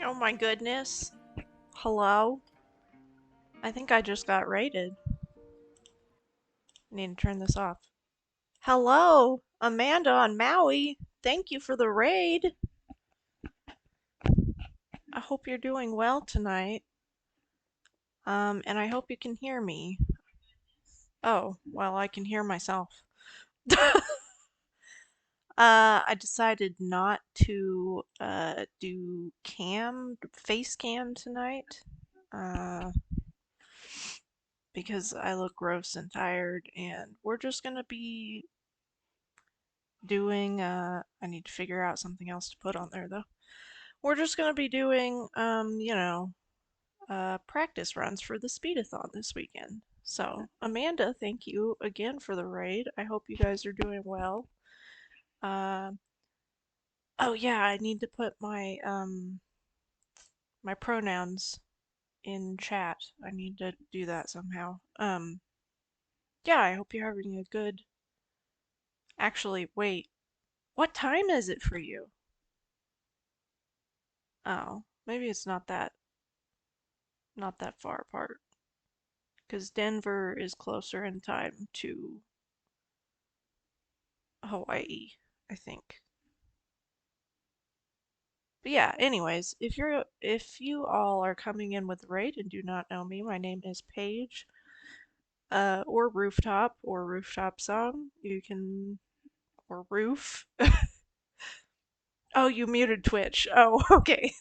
Oh my goodness. Hello? I think I just got raided. I need to turn this off. Hello? Amanda on Maui. Thank you for the raid. I hope you're doing well tonight. And I hope you can hear me. Oh, well, I can hear myself. I decided not to do face cam tonight. Uh, because I look gross and tired, and we're just gonna be doing I need to figure out something else to put on there though. We're just gonna be doing practice runs for the speedathon this weekend. So Amanda, thank you again for the raid. I hope you guys are doing well. Uh, oh yeah, I need to put my pronouns in chat. I need to do that somehow. Yeah, I hope you're having a good. Actually, wait. What time is it for you? Oh, maybe it's not that far apart. Because Denver is closer in time to Hawaii, I think. But yeah, anyways, if you all are coming in with raid and do not know me, my name is Paige, or Rooftop Song. You can or Roof. Oh, you muted Twitch. Oh, okay.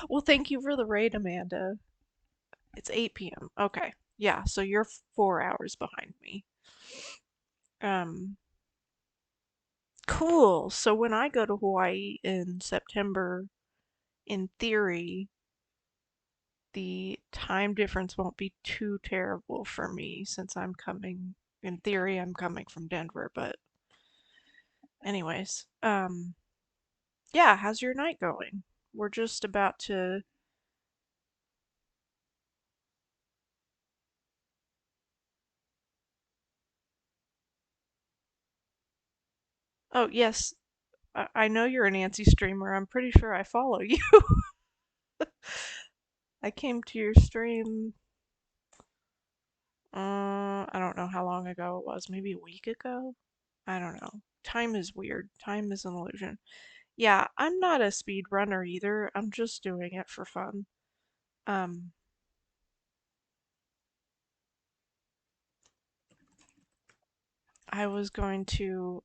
Well, thank you for the raid, Amanda. It's 8 p.m. Okay. Yeah, so you're 4 hours behind me. Um, cool. So when I go to Hawaii in September, in theory, the time difference won't be too terrible for me since in theory, I'm coming from Denver. But, anyways, yeah, how's your night going? We're just about to. Oh, yes, I know you're a Nancy streamer. I'm pretty sure I follow you. I came to your stream, I don't know how long ago it was, maybe a week ago? I don't know. Time is weird. Time is an illusion. Yeah, I'm not a speed runner either. I'm just doing it for fun. Um, I was going to,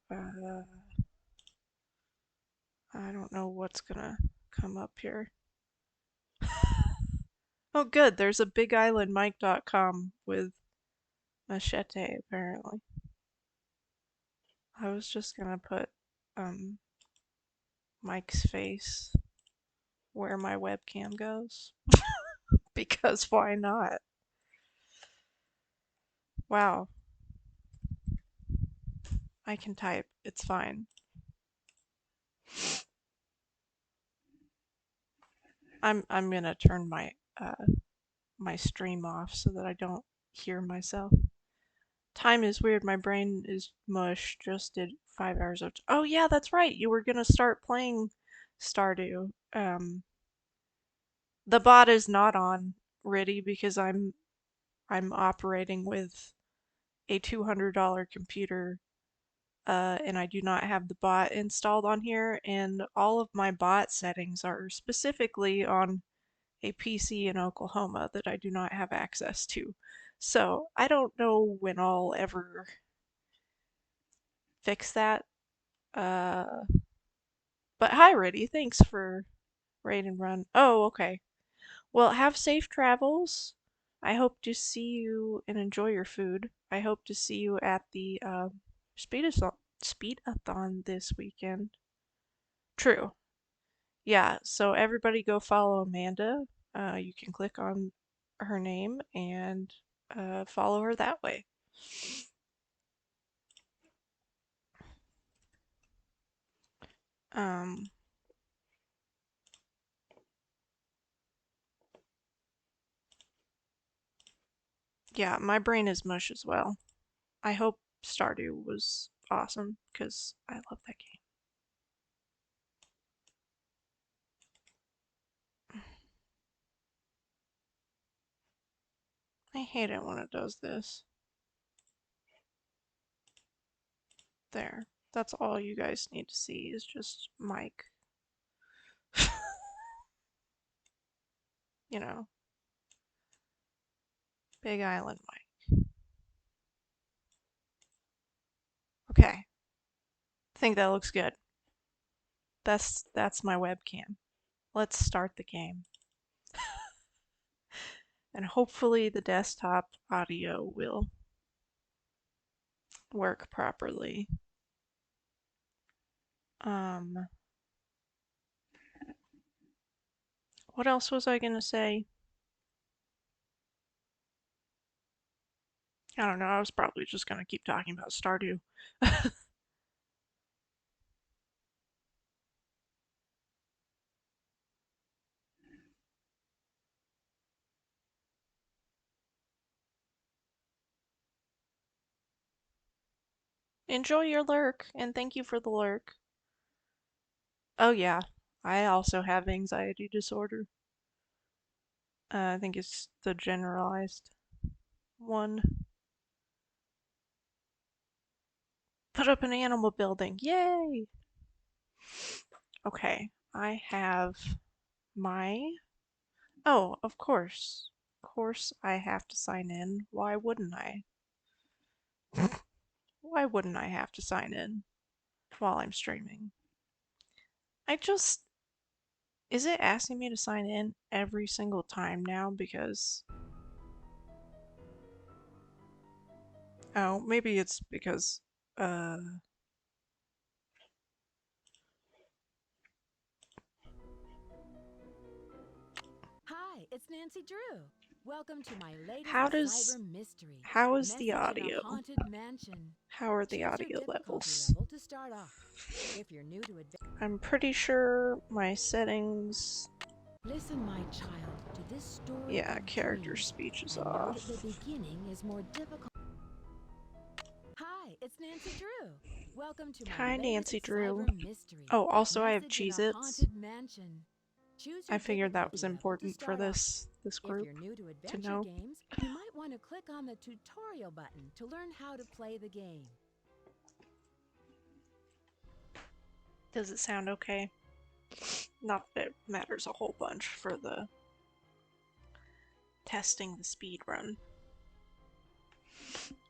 I don't know what's gonna come up here. Oh, good. There's a BigIslandMike.com with Machete, apparently. I was just gonna put, um, Mike's face where my webcam goes. Because why not? Wow, I can type. It's fine. I'm gonna turn my stream off so that I don't hear myself. Time is weird. My brain is mush. Just did 5 hours of. Oh yeah, that's right. You were gonna start playing Stardew. The bot is not on ready because I'm operating with a $200 computer, and I do not have the bot installed on here. And all of my bot settings are specifically on a PC in Oklahoma that I do not have access to. So I don't know when I'll ever fix that. Uh, but hi, Reddy. Thanks for raid and run. Oh, okay. Well, have safe travels. I hope to see you and enjoy your food. I hope to see you at the speedathon this weekend. True. Yeah, so everybody go follow Amanda. You can click on her name and follow her that way. Um, yeah, my brain is mush as well. I hope Stardew was awesome because I love that game. hate it when it does this. There. That's all you guys need to see is just Mike. You know, Big Island Mike. Okay. I think that looks good. That's my webcam. Let's start the game. And hopefully the desktop audio will work properly. What else was I gonna say? I don't know, I was probably just gonna keep talking about Stardew. Enjoy your lurk, and thank you for the lurk. Oh yeah, I also have anxiety disorder. I think it's the generalized one. Put up an animal building, yay! Okay, I have my... Oh, of course. Of course I have to sign in. Why wouldn't I? Why wouldn't I have to sign in while I'm streaming? I just... Is it asking me to sign in every single time now? Because... Oh, maybe it's because... Hi, it's Nancy Drew. Welcome to my latest How cyber mystery. How is the Message in a audio? haunted mansion. How are the Choose your audio difficulty levels? level to start off. If you're new to I'm pretty sure my settings... Listen, my child, to this story Yeah, of character dreams, speech is and off. note that the beginning is more difficult. Hi, it's Nancy Drew. Welcome to my Hi, latest Nancy Drew. cyber mystery. Oh, also I have Message in a Cheez-Its. haunted mansion. Choose your I figured that difficulty was level to important for start off. this If group you're new to to adventure know. games, you might want to click on the tutorial button to learn how to play the game. Does it sound okay? Not that it matters a whole bunch for the testing the speed run.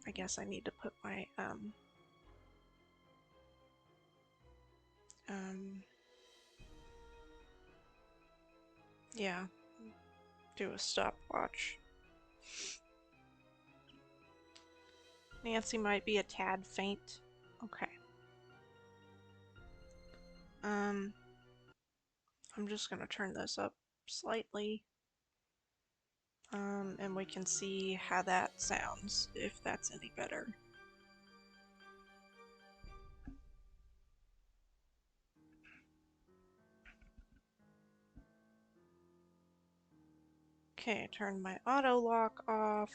I guess I need to put my yeah, do a stopwatch. Nancy might be a tad faint. Okay. I'm just gonna turn this up slightly. And we can see how that sounds, if that's any better. Okay, turn my auto lock off.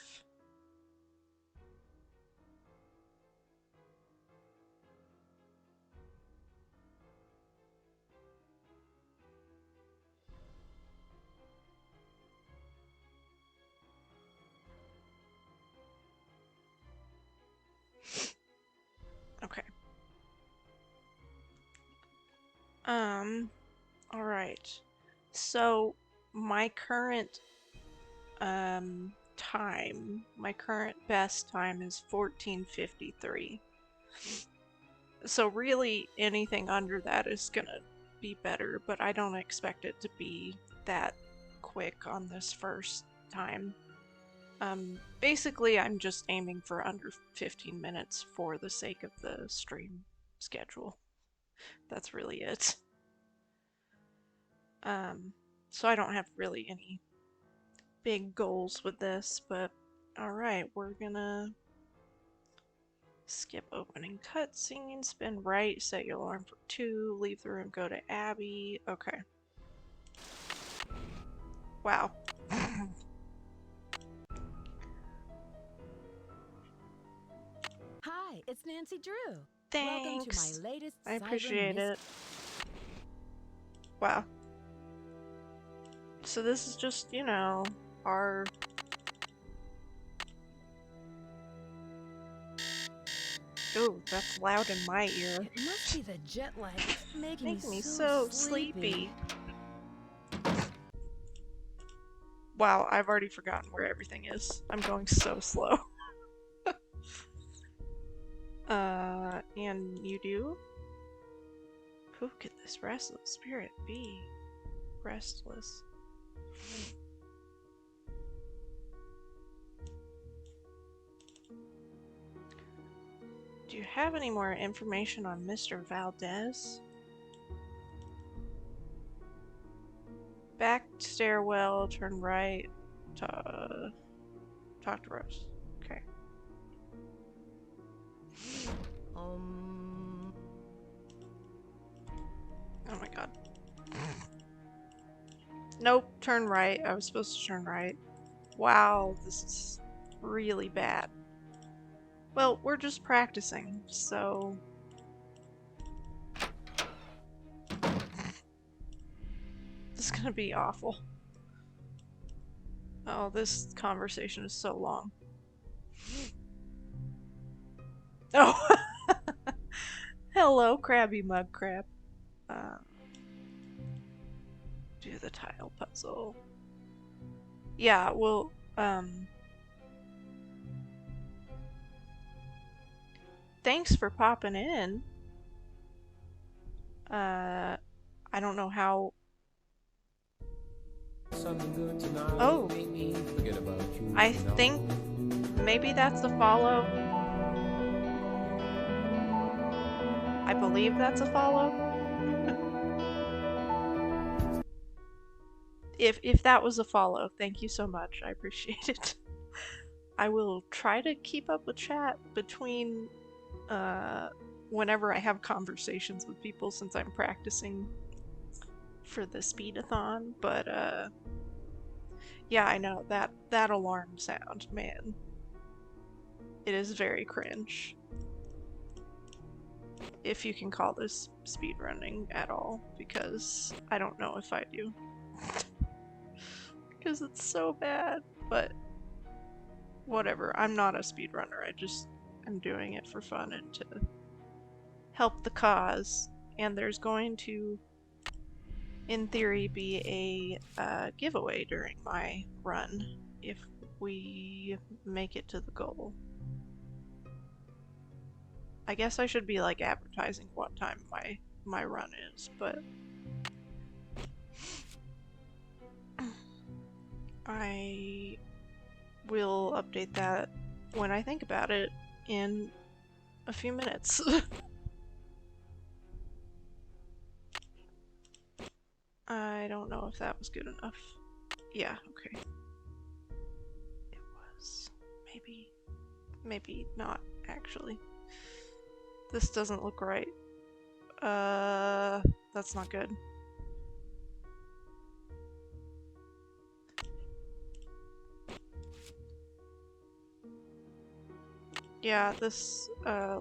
Okay. Alright. So, my current, time, my current best time is 14:53. So really, anything under that is gonna be better, but I don't expect it to be that quick on this first time. Basically, I'm just aiming for under 15 minutes for the sake of the stream schedule. That's really it. So I don't have really any big goals with this, but alright, we're gonna skip opening cutscene, spin right, set your alarm for 2, leave the room, go to Abby. Okay. Wow. Hi, it's Nancy Drew. Thanks. Welcome to my latest I appreciate it. Wow. So this is just, you know, our Oh, that's loud in my ear. It must be the jet lag. It's making me Making me so so sleepy. sleepy. Wow, I've already forgotten where everything is. I'm going so slow. And you do? Who could this restless spirit be? Restless. Do you have any more information on Mr. Valdez? Back stairwell, turn right, talk to Rose. Okay. Oh my god. Nope, turn right. I was supposed to turn right. Wow, this is really bad. Well, we're just practicing, so... This is gonna be awful. Oh, this conversation is so long. Oh! Hello, Krabby Mug Crab. Do the tile puzzle. Yeah, well, thanks for popping in. I don't know how... Oh, I think maybe that's a follow. I believe that's a follow. If that was a follow, thank you so much. I appreciate it. I will try to keep up with chat between whenever I have conversations with people since I'm practicing for the speedathon, but yeah, I know that alarm sound, man. It is very cringe. If you can call this speedrunning at all, because I don't know if I do. Because it's so bad, but whatever. I'm not a speedrunner, I just am doing it for fun and to help the cause. And there's going to, in theory, be a giveaway during my run if we make it to the goal. I guess I should be like advertising what time my run is, but I will update that when I think about it in a few minutes. I don't know if that was good enough. Yeah, okay. It was. Maybe not, actually. This doesn't look right. That's not good. Yeah, this,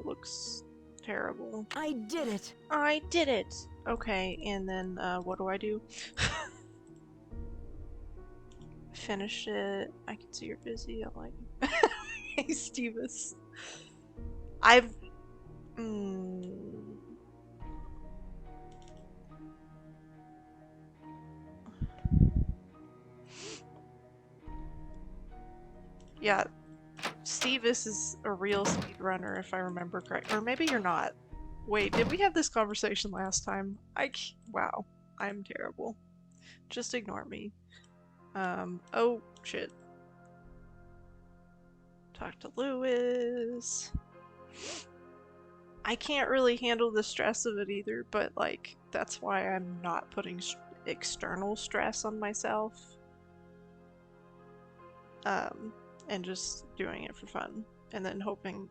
looks terrible. I did it! I did it! Okay, and then, what do I do? Finished it. I can see you're busy. I'm like, hey, Stevis. I've. Yeah, Stevis is a real speedrunner if I remember correct. Or maybe you're not. Wait, did we have this conversation last time? Wow, I'm terrible. Just ignore me. Oh shit. Talk to Lewis. I can't really handle the stress of it either, but like, that's why I'm not putting external stress on myself. And just doing it for fun, and then hoping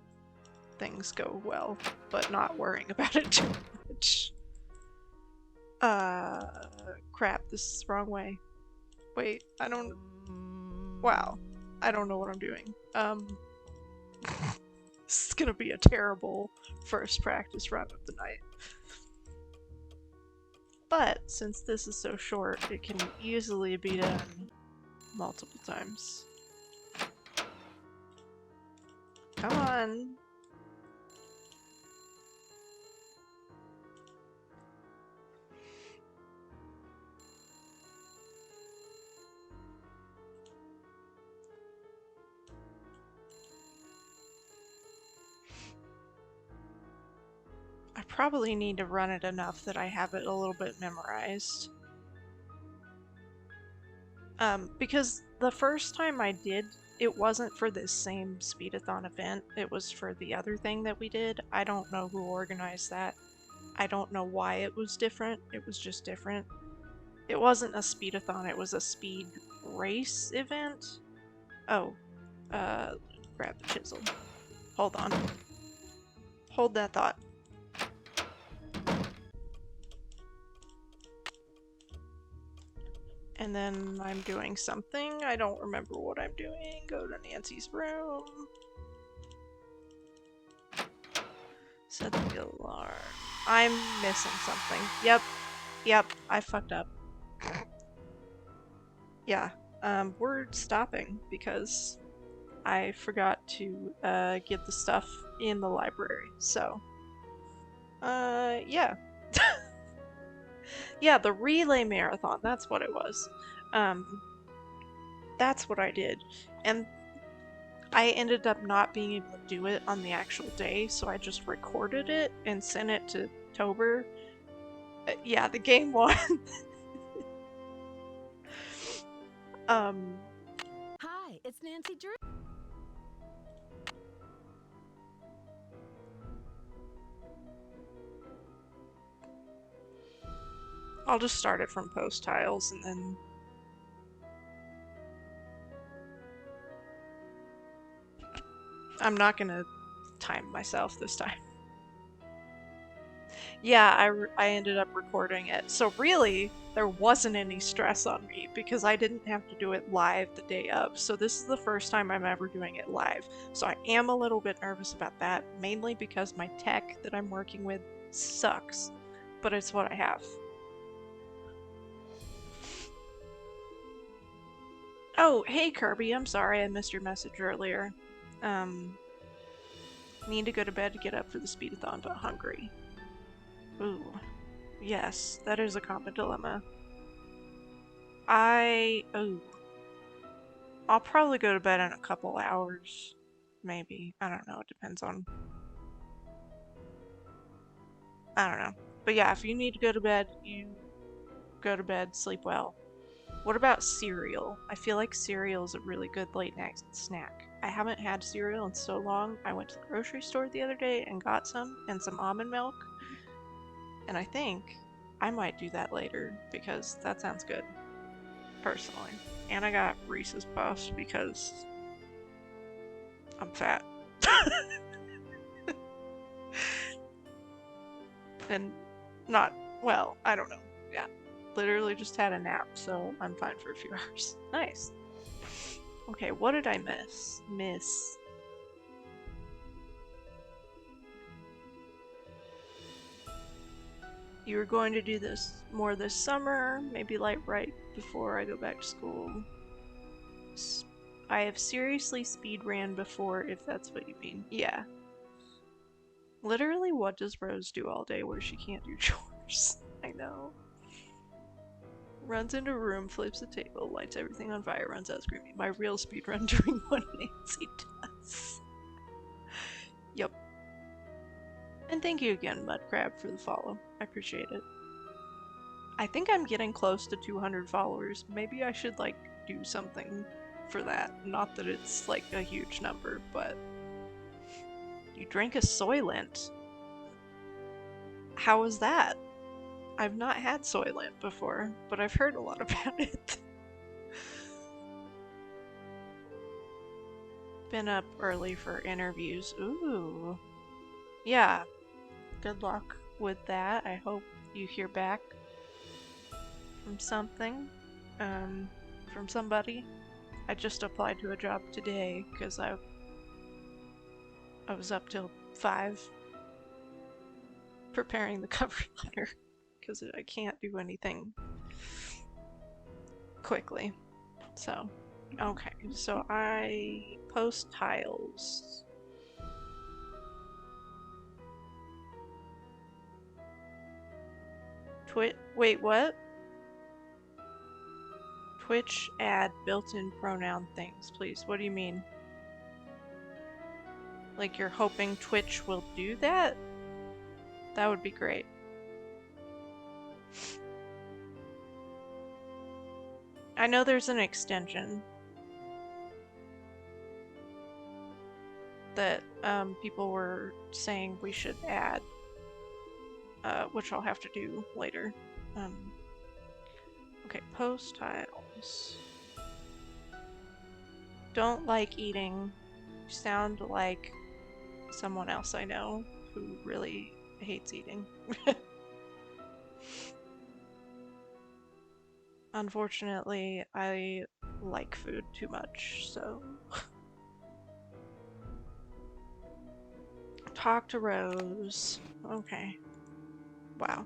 things go well, but not worrying about it too much. Crap, this is the wrong way. Wait, I don't... Wow, I don't know what I'm doing. This is gonna be a terrible first practice run of the night. But since this is so short, it can easily be done multiple times. Come on. probably need to run it enough that I have it a little bit memorized. Because the first time I did, it wasn't for this same speedathon event, it was for the other thing that we did. I don't know who organized that. I don't know why it was different, it was just different. It wasn't a speedathon, it was a speed race event. Oh, grab the chisel. Hold on. Hold that thought. And then I'm doing something. I don't remember what I'm doing. Go to Nancy's room. Set the alarm. I'm missing something. Yep, I fucked up. Yeah, we're stopping because I forgot to get the stuff in the library. So, yeah. Yeah, the relay marathon, that's what it was. Um, that's what I did. And I ended up not being able to do it on the actual day, so I just recorded it and sent it to Tober. Yeah, the game won. um, Hi, it's Nancy Drew. I'll just start it from post tiles and then I'm not gonna time myself this time. Yeah, I ended up recording it. So really, there wasn't any stress on me because I didn't have to do it live the day of. So this is the first time I'm ever doing it live. So I am a little bit nervous about that, mainly because my tech that I'm working with sucks. But it's what I have. Oh, hey Kirby, I'm sorry I missed your message earlier. Um, Need to go to bed to get up for the speedathon, but hungry. Ooh, yes, that is a common dilemma. Oh, I'll probably go to bed in a couple hours. Maybe. I don't know. It depends on. I don't know. But yeah, if you need to go to bed, you go to bed, sleep well. What about cereal? I feel like cereal is a really good late night snack. I haven't had cereal in so long. I went to the grocery store the other day and got some, and some almond milk. And I think I might do that later because that sounds good, personally. And I got Reese's Puffs because I'm fat. And not, well, I don't know. Yeah. Literally just had a nap, so I'm fine for a few hours. Nice. Okay, what did I miss? You were going to do this more this summer, maybe like right before I go back to school. I have seriously speedran before, if that's what you mean. Yeah. Literally, what does Rose do all day where she can't do chores? I know. Runs into a room, flips the table, lights everything on fire, runs out screaming. My real speedrun doing what Nancy does. Yep. And thank you again, Mudcrab, for the follow. I appreciate it. I think I'm getting close to 200 followers. Maybe I should, like, do something for that. Not that it's, like, a huge number, but... You drink a Soylent? How was that? I've not had Soylent before, but I've heard a lot about it. Been up early for interviews. Ooh. Yeah. Good luck with that. I hope you hear back from something. From somebody. I just applied to a job today because I was up till 5 preparing the cover letter because I can't do anything quickly. So, okay. So I post tiles. Wait, what? Twitch add built-in pronoun things, please. What do you mean? Like you're hoping Twitch will do that? That would be great. I know there's an extension that people were saying we should add, which I'll have to do later. Okay, post tiles. Don't like eating. Sound like someone else I know who really hates eating. Unfortunately, I like food too much, so. Talk to Rose. Okay. Wow.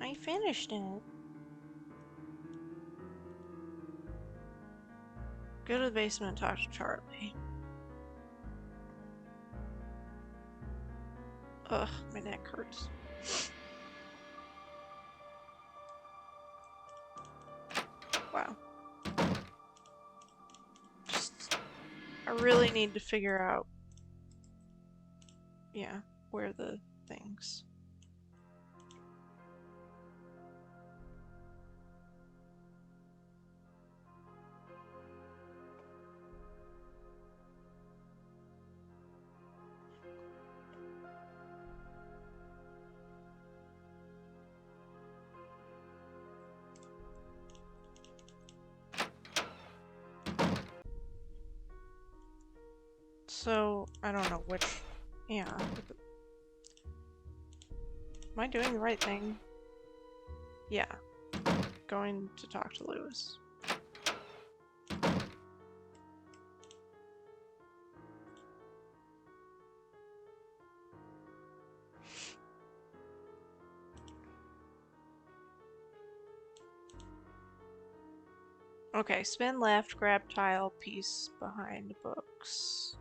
I finished it. Go to the basement and talk to Charlie. Ugh, my neck hurts. Wow. I really need to figure out, yeah, where the things. So, I don't know which, yeah. Am I doing the right thing? Yeah. Going to talk to Lewis. Okay, spin left, grab tile piece behind books.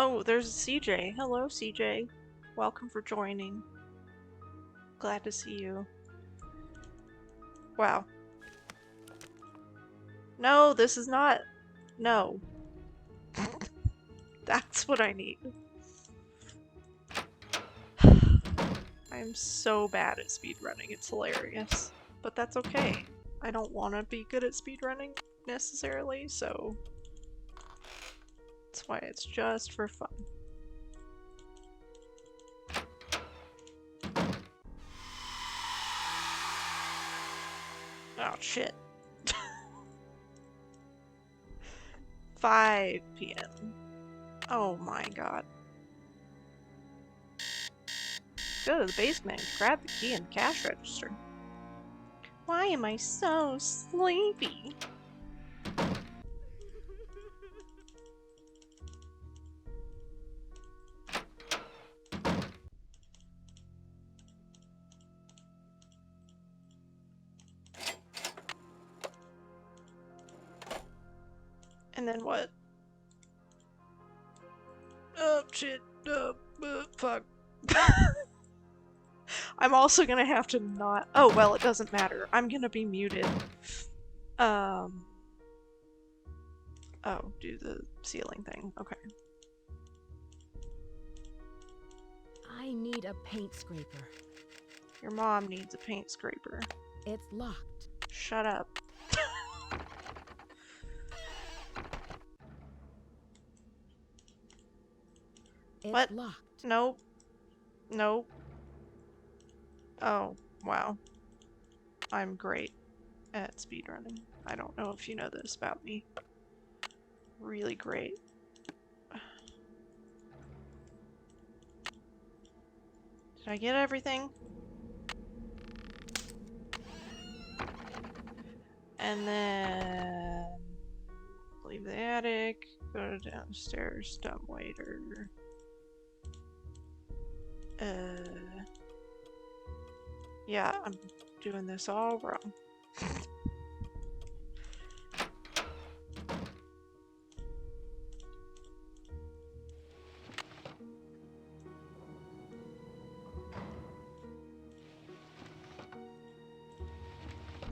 Oh, there's CJ. Hello, CJ. Welcome for joining. Glad to see you. Wow. No, this is not. No. That's what I need. I'm so bad at speedrunning, it's hilarious. But that's okay. I don't want to be good at speedrunning necessarily, so that's why it's just for fun. Oh shit. 5 p.m. Oh my god. Go to the basement, grab the key in the cash register. Why am I so sleepy? And then what? Oh shit. Fuck. I'm also gonna have to not. Oh, well, it doesn't matter. I'm gonna be muted. Oh, do the ceiling thing. Okay. I need a paint scraper. Your mom needs a paint scraper. It's locked. Shut up. It's What? locked. Nope. Nope. Oh, wow. I'm great at speedrunning. I don't know if you know this about me. Really great. Did I get everything? And then leave the attic, go downstairs, dumbwaiter. Yeah, I'm doing this all wrong.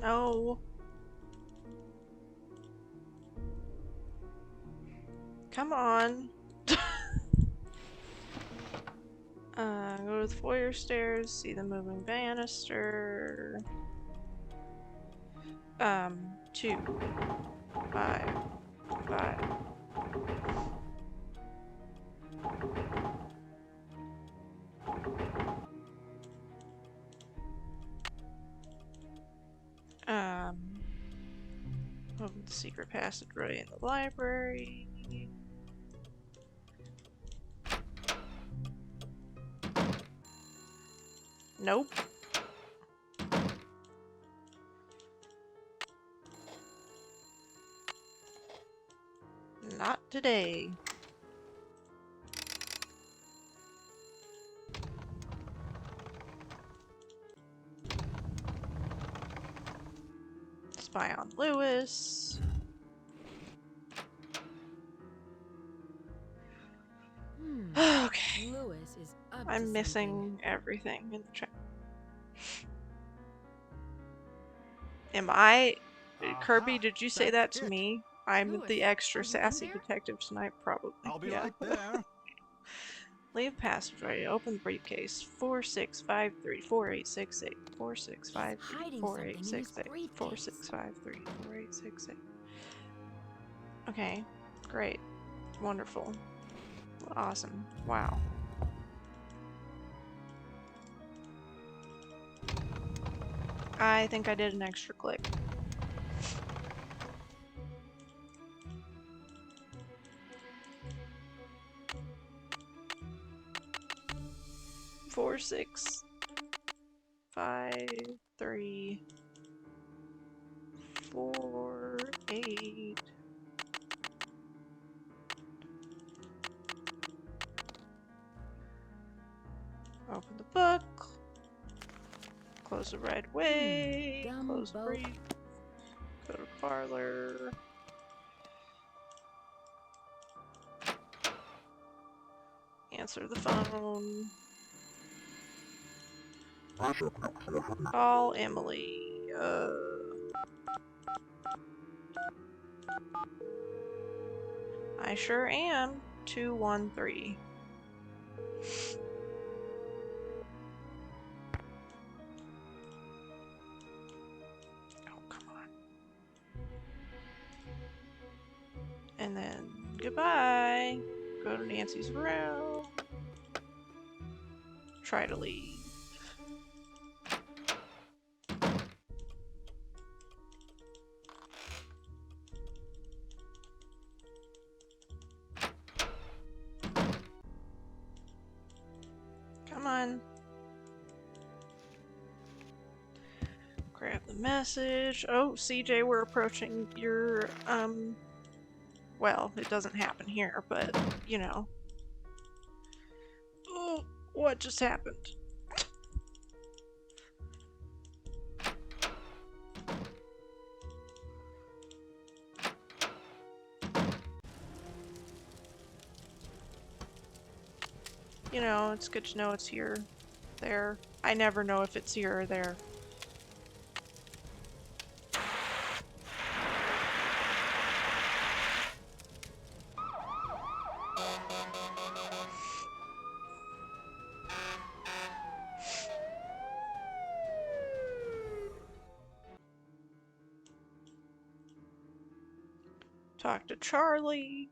No. Come on. Go to the foyer stairs, see the moving banister. 2, 5, 5. Open the secret passageway in the library. Nope. Not today. Spy on Lewis. Okay. Lewis is up to I'm something. missing everything in the chat. Am I... Kirby, did you say that That's to it. me? I'm Lewis, the extra are you in sassy there? detective tonight, probably. I'll be Yeah. right there. Leave passageway. Open the briefcase. 46534868. 46534868. Hiding something in his briefcase. 46534868. Okay. Great. Wonderful. Awesome. Wow. I think I did an extra click. Four, 6, 5, 3, 4, 8. Open the book. Close the right way. Close the brief. Go to parlor. Answer the phone. Call Emily. I sure am. 213. Oh, come on. And then goodbye. Go to Nancy's room. Try to leave. Come on. Grab the message. Oh, CJ, we're approaching your, well, it doesn't happen here, but, you know. Oh, what just happened? You know, it's good to know it's here, there. I never know if it's here or there. Talk to Charlie.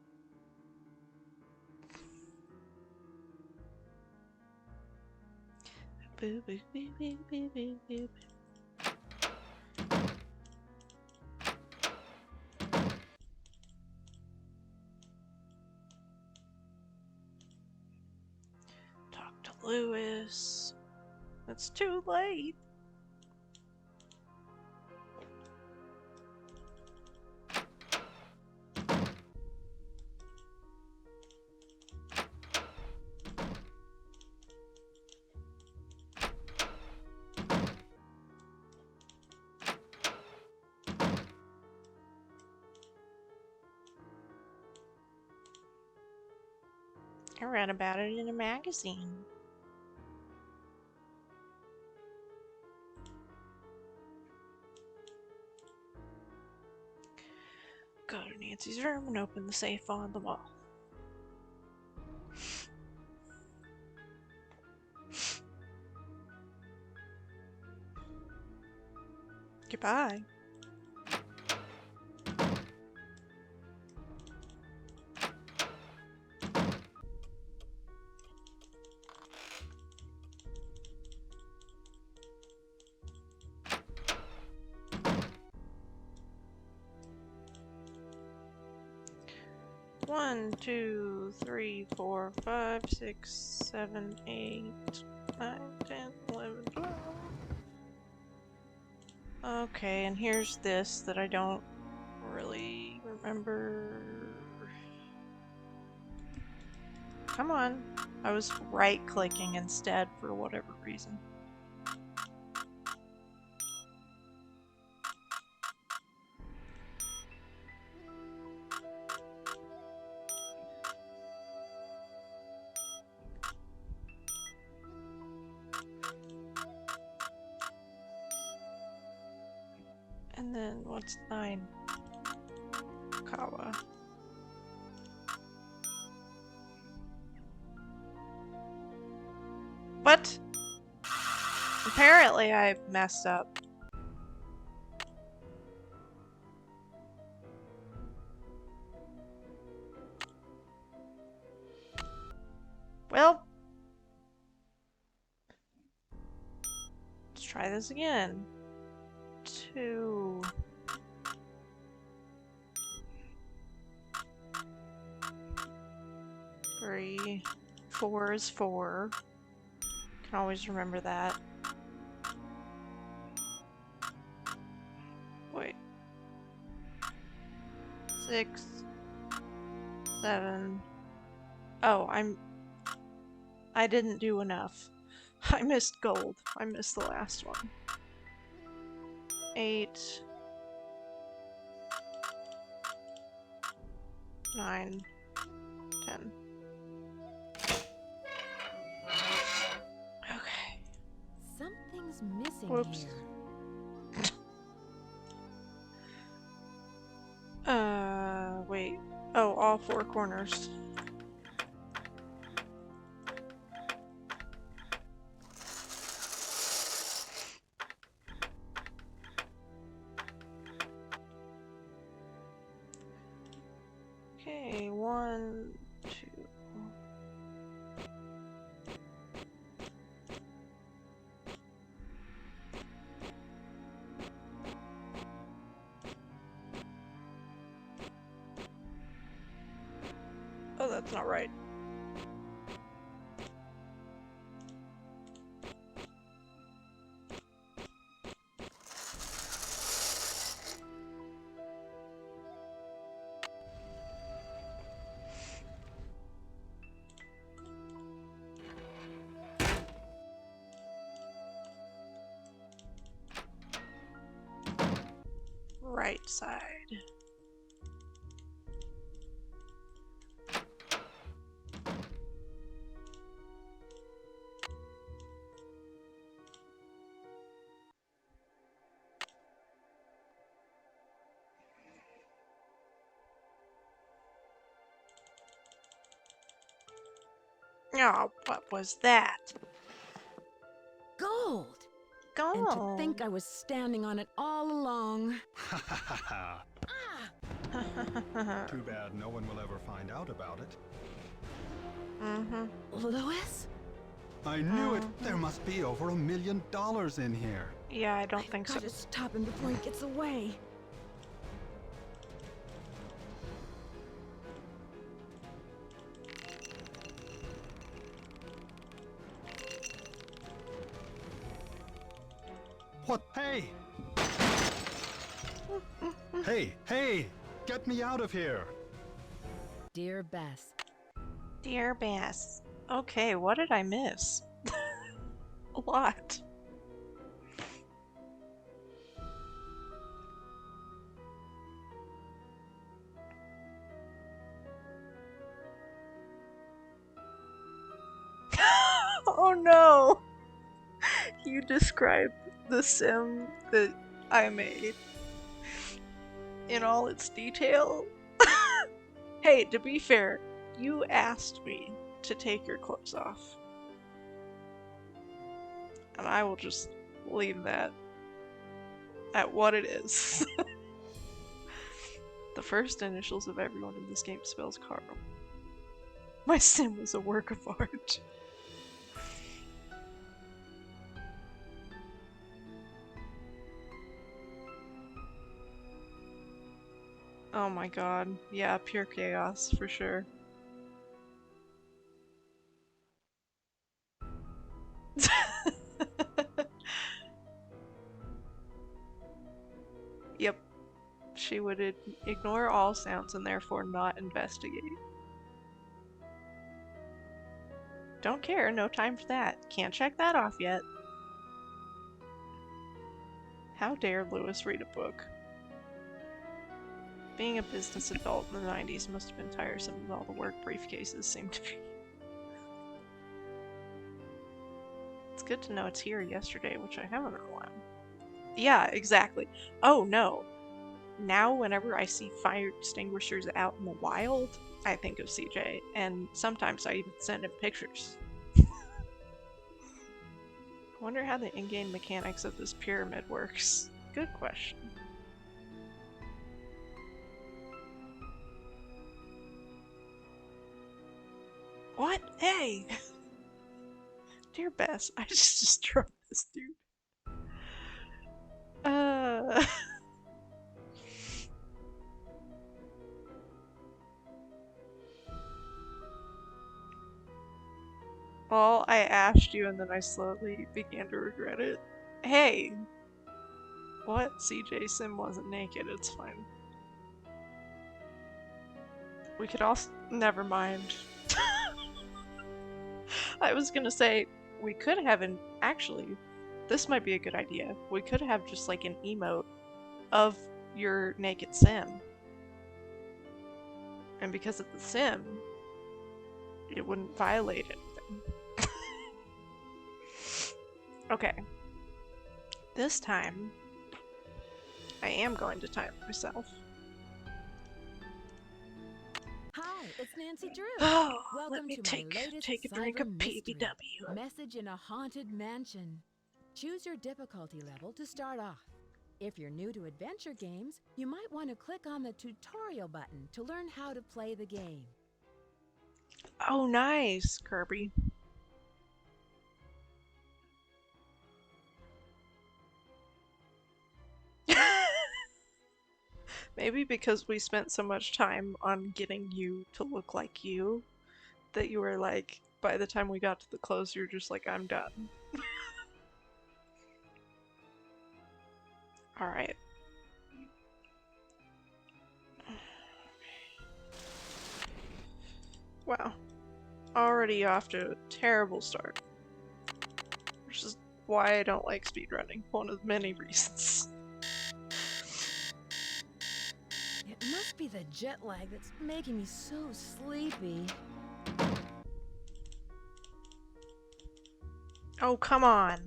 Boo, boo, boo, boo, boo, boo, boo. Talk to Lewis. It's too late. I read about it in a magazine. go to Nancy's room and open the safe on the wall. Goodbye. One, 2, 3, 4, 5, 6, 7, 8, 9, 10, 11, 12. Okay, and here's this that I don't really remember. Come on. I was right-clicking instead for whatever reason. And then what's 9? Kawa. What? Apparently I messed up. Well, let's try this again. 2. 3. 4 is 4. Can always remember that. Wait. 6. 7. Oh, I didn't do enough. I missed gold. I missed the last one. 8. 9. 10. Okay. Something's missing Whoops. here. Wait. Oh, all 4 corners. Okay, 1, 2. Oh, that's not right. Right side. Oh, what was that? Gold! Gold. And to think I was standing on it all along. Ha ha ha ha. Ah! Too bad no one will ever find out about it. Mm-hmm. Louis? I knew it. There must be over $1 million in here. Yeah, I don't think so. Gotta stop him before he gets away. What? Hey! Hey, hey! Get me out of here! Dear Bess. Dear Bass. Okay, what did I miss? A lot. Oh no! You described the sim that I made. in all its detail. Hey, to be fair, you asked me to take your clothes off. And I will just leave that at what it is. The first initials of everyone in this game spells Carl. My sim was a work of art. Oh my god. Yeah, pure chaos for sure. Yep. She would ignore all sounds and therefore not investigate. Don't care, no time for that. Can't check that off yet. How dare Lewis read a book? Being a business adult in the 90s must have been tiresome with all the work briefcases seemed to be. It's good to know it's here yesterday, which I haven't in a while. Yeah, exactly. Oh no. Now whenever I see fire extinguishers out in the wild, I think of CJ, and sometimes I even send him pictures. I wonder how the in-game mechanics of this pyramid works. Good question. What? Hey! Dear Bess, I just destroyed this dude. Well, I asked you and then I slowly began to regret it. Hey! What? CJ Sim wasn't naked, it's fine. We could also. Never mind. I was gonna say, we could have an. Actually, this might be a good idea. We could have just like an emote of your naked sim. And because it's the sim, it wouldn't violate anything. Okay. This time, I am going to time myself. Hi, it's Nancy Drew. Oh, let Welcome me to my take latest a drink of cyber mystery, PBW. Message in a Haunted Mansion. Choose your difficulty level to start off. If you're new to adventure games, you might want to click on the tutorial button to learn how to play the game. Oh, nice, Kirby. Maybe because we spent so much time on getting you to look like you, that you were like, by the time we got to the close, you're just like, I'm done. Alright. Wow. Already off to a terrible start. Which is why I don't like speedrunning. One of many reasons. It must be the jet lag that's making me so sleepy. Oh, come on.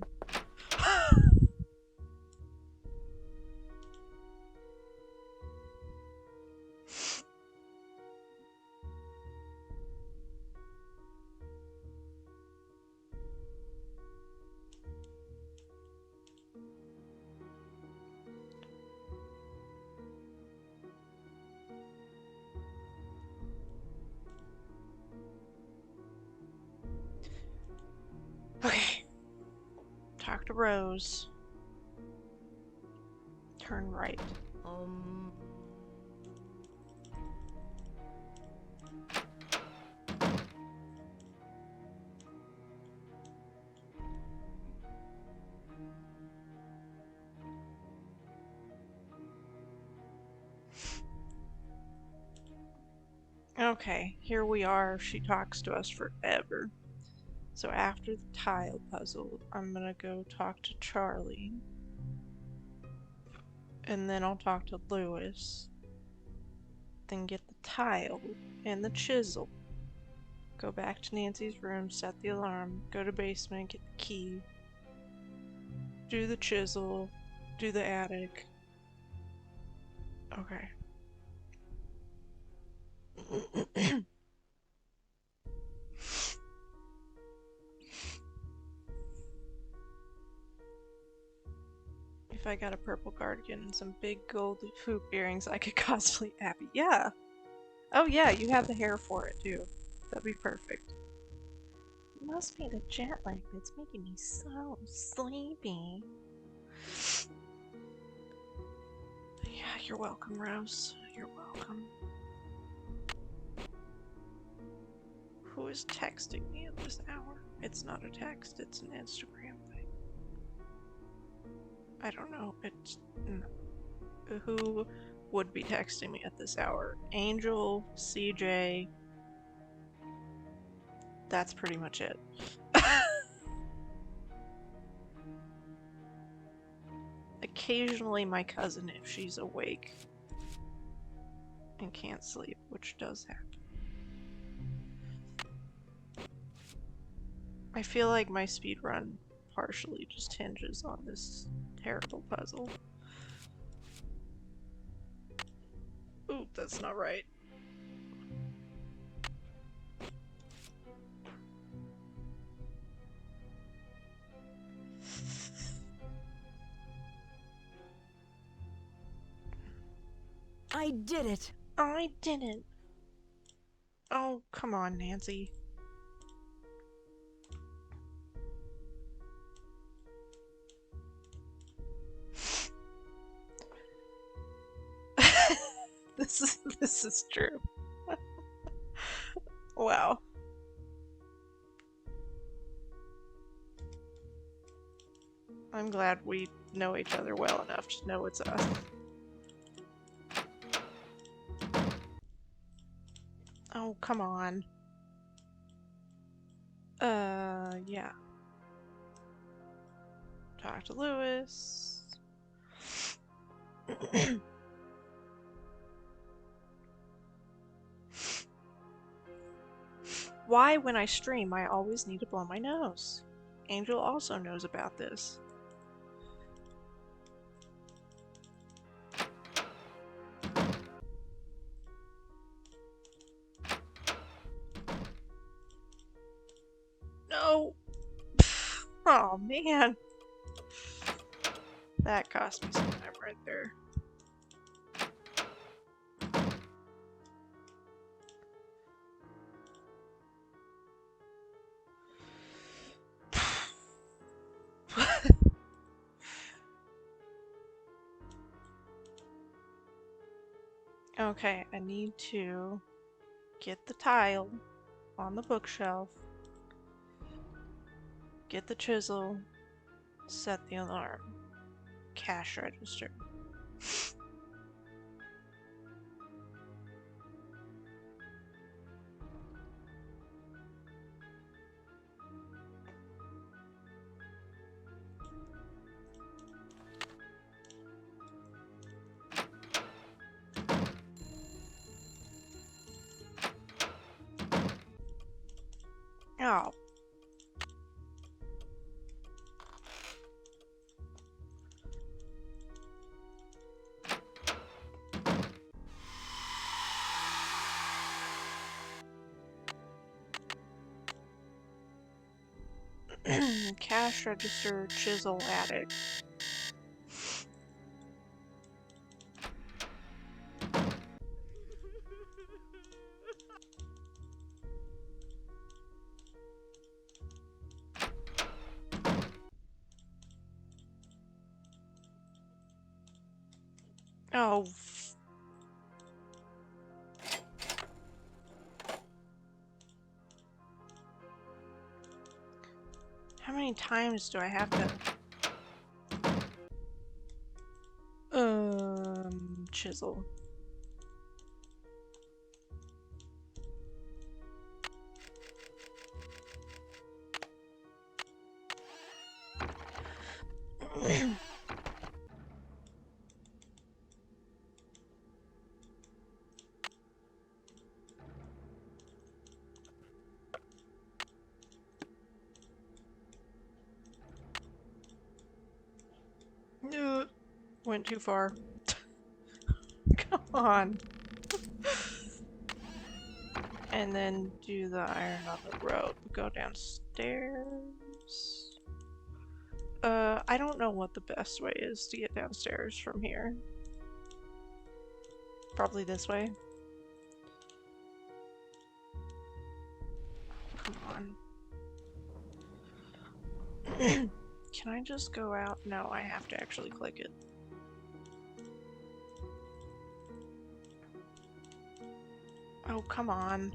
Okay. Talk to Rose. Turn right. Okay, here we are. She talks to us forever. So after the tile puzzle, I'm gonna go talk to Charlie. And then I'll talk to Lewis. Then get the tile and the chisel. Go back to Nancy's room, set the alarm, go to basement, get the key. Do the chisel, do the attic. Okay. If I got a purple cardigan and some big gold hoop earrings, I could cosplay Abby. Yeah. Oh yeah, you have the hair for it too. That'd be perfect. It must be the jet lag that's making me so sleepy. Yeah, you're welcome, Rose. You're welcome. Who is texting me at this hour? It's not a text, it's an Instagram thing. I don't know. It's... Who would be texting me at this hour? Angel, CJ. That's pretty much it. Occasionally my cousin if she's awake and can't sleep, which does happen. I feel like my speedrun partially just hinges on this terrible puzzle. Ooh, that's not right. I did it! I didn't. Oh, come on, Nancy. This is true. Wow. I'm glad we know each other well enough to know it's us. Oh, come on. Yeah. Talk to Lewis. Why, when I stream, I always need to blow my nose? Angel also knows about this. No! Oh, man. That cost me some time right there. Okay, I need to get the tile on the bookshelf, get the chisel, set the alarm, cash register. Oh. Cash register, chisel, attic. Oh. How many times do I have to... Chisel. Went too far. on. And then do the iron on the rope. Go downstairs. I don't know what the best way is to get downstairs from here. Probably this way. Come on. Can I just go out? No, I have to actually click it. Oh, come on.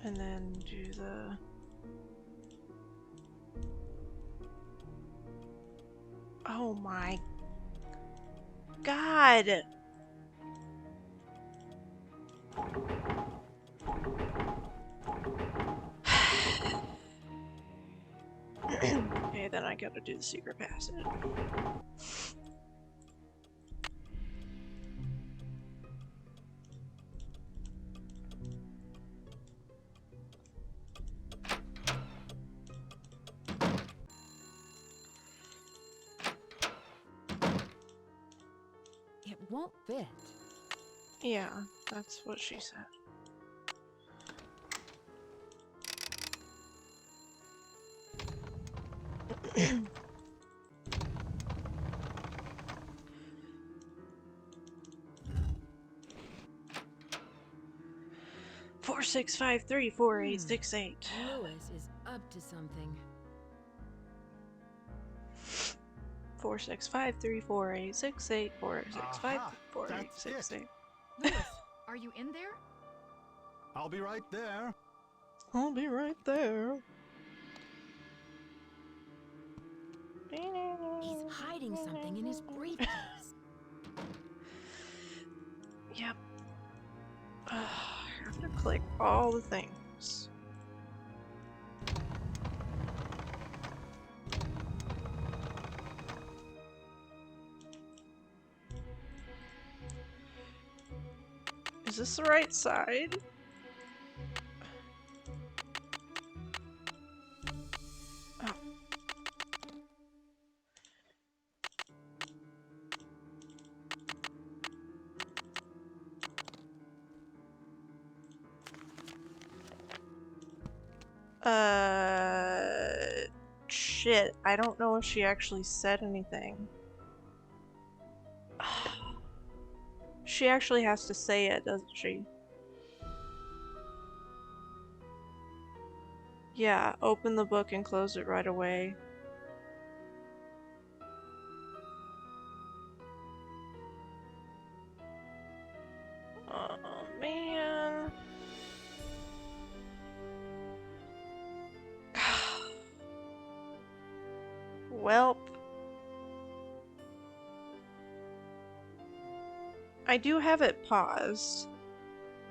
And then do the... Oh my God! Okay, then I gotta do the secret passage. It won't fit. Yeah, that's what she said. Four, 6, 5, 3, 4, 8, 6, 8. Lewis is up to something. 4, 6, 5, 3, 4, 8, 6, 8, 4, 6, 5, Aha, 4, 8, that's 6, it. 8. Lewis, are you in there? I'll be right there. I'll be right there. He's hiding something in his briefcase. Yep. I have to click all the things. Is this the right side? Oh. Shit. I don't know if she actually said anything. She actually has to say it, doesn't she? Yeah, open the book and close it right away. Oh, man. Welp. I do have it paused.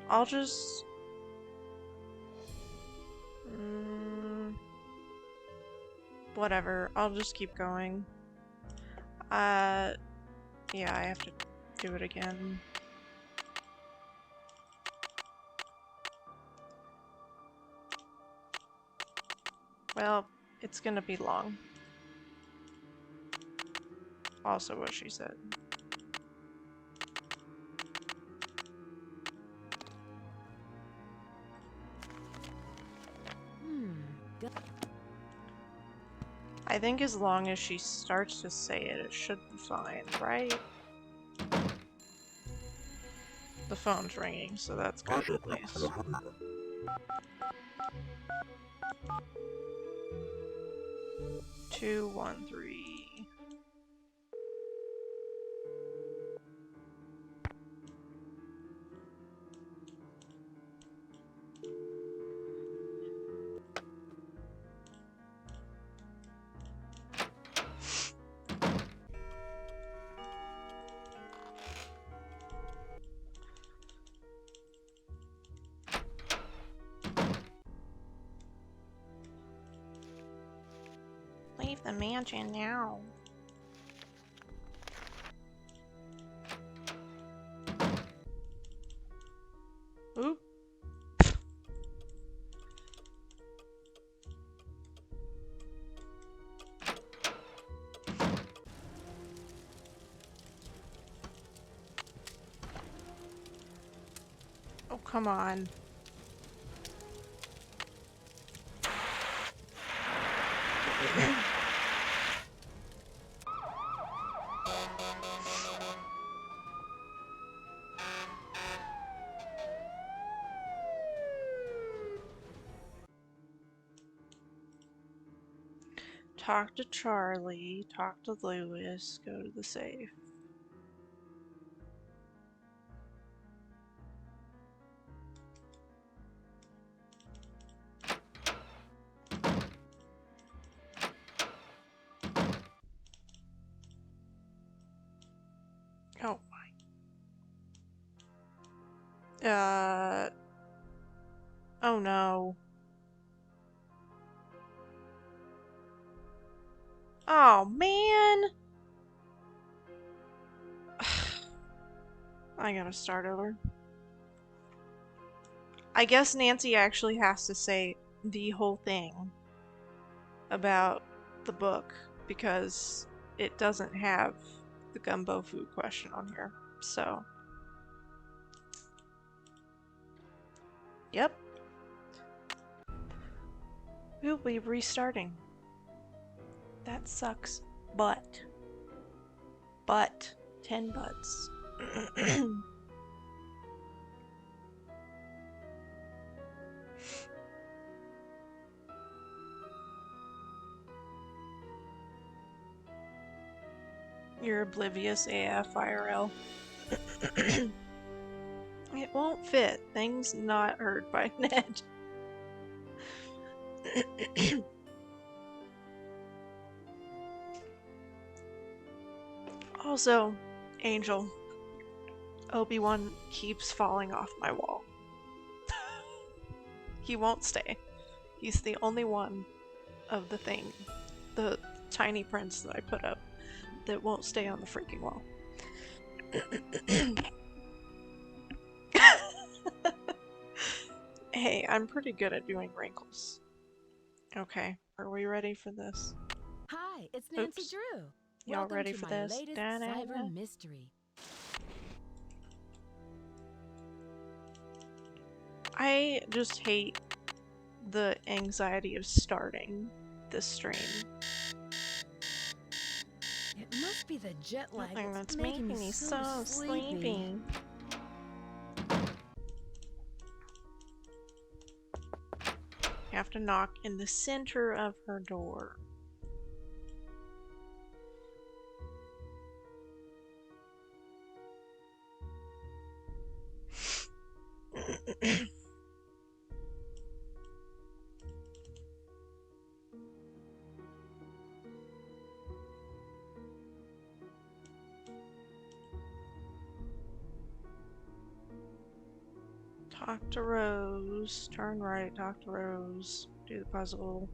I'll just... whatever. I'll just keep going. Yeah, I have to do it again. Well, it's gonna be long. Also what she said. I think as long as she starts to say it, it should be fine, right? The phone's ringing, so that's good at least. Two, 1, 3. Leave the mansion now. Oop. come on. Talk to Charlie, talk to Lewis, go to the safe. Oh my. Oh no. Oh man! I gotta start over. I guess Nancy actually has to say the whole thing about the book because it doesn't have the gumbo food question on here. So, yep. We'll be restarting. That sucks. But 10 butts. You're oblivious AF IRL. It won't fit. Things not heard by Ned. Also, Angel, Obi-Wan keeps falling off my wall. He won't stay. He's the only one of the thing, the tiny prince that I put up, that won't stay on the freaking wall. Hey, I'm pretty good at doing wrinkles. Okay, are we ready for this? Hi, it's Nancy Oops. Drew. Y'all Welcome ready to for my this? latest Da-da-da. cyber mystery. I just hate the anxiety of starting this stream. It must be the jet lag Something that's that's making making me me so so sleepy. You have to knock in the center of her door. Talk to Rose. Turn right, talk to Rose. Do the puzzle.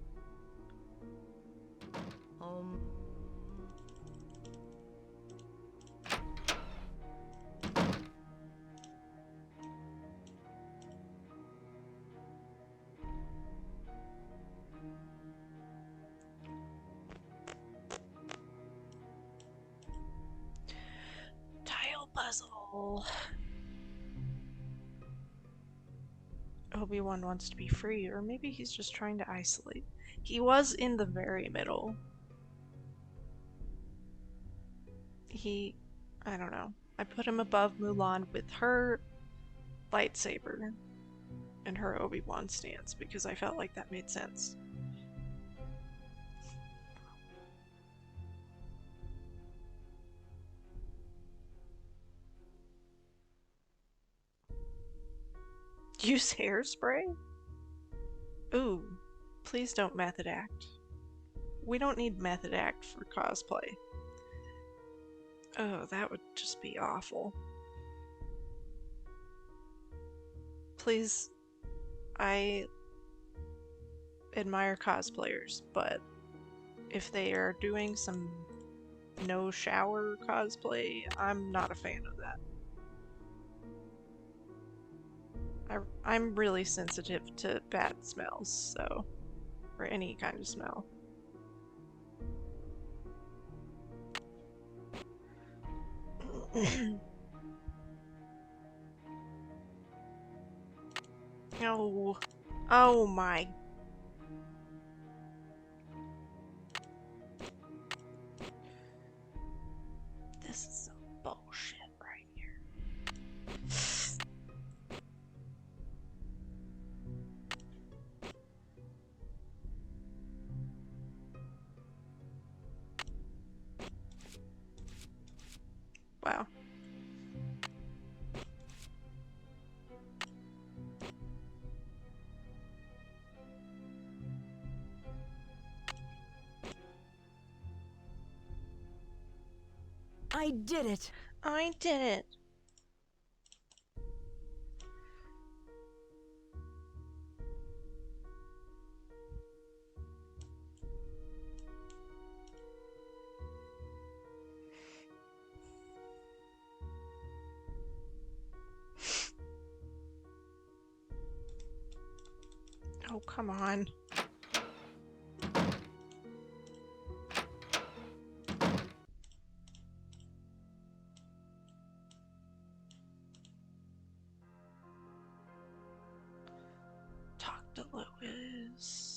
Tile puzzle. Obi-Wan wants to be free, or maybe he's just trying to isolate. He was in the very middle. I don't know. I put him above Mulan with her lightsaber and her Obi-Wan stance because I felt like that made sense. Use hairspray? Ooh, please don't method act. We don't need method act for cosplay. Oh, that would just be awful. Please, I admire cosplayers, but if they are doing some no shower cosplay, I'm not a fan of that. I'm really sensitive to bad smells, so, or any kind of smell. Oh. Oh my. This is some bullshit right here. Wow. I did it! I did it. Oh, come on. Talk to Lois.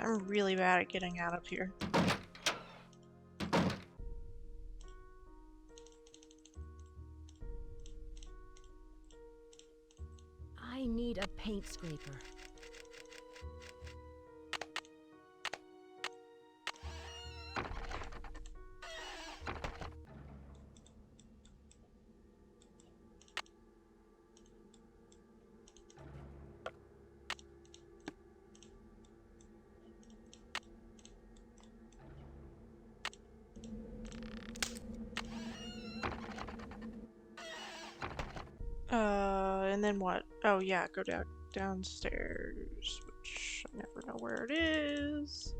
I'm really bad at getting out of here. I need a paint scraper. And then what? Oh yeah, go downstairs, which I never know where it is.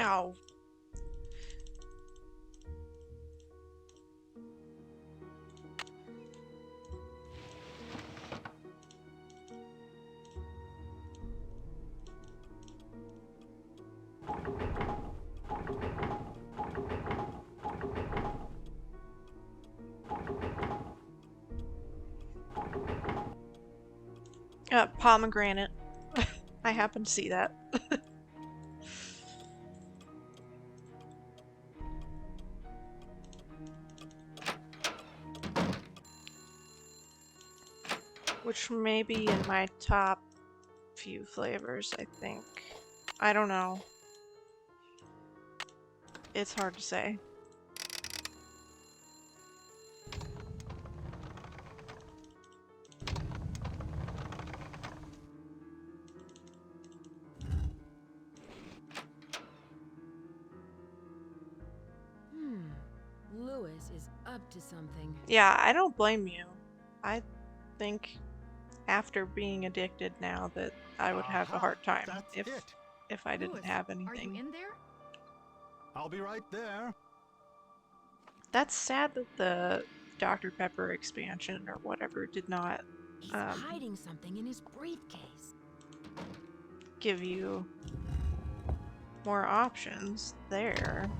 Ow. Pomegranate. I happened to see that. Which may be in my top few flavors, I think. I don't know. It's hard to say. Lewis is up to something. Yeah, I don't blame you. I think after being addicted now that I would have a Aha, hard time that's it. if I didn't Lewis, have are you anything. in there? I'll be right there. That's sad that the Dr. Pepper expansion or whatever did not He's um, hiding something in his briefcase. give you more options there.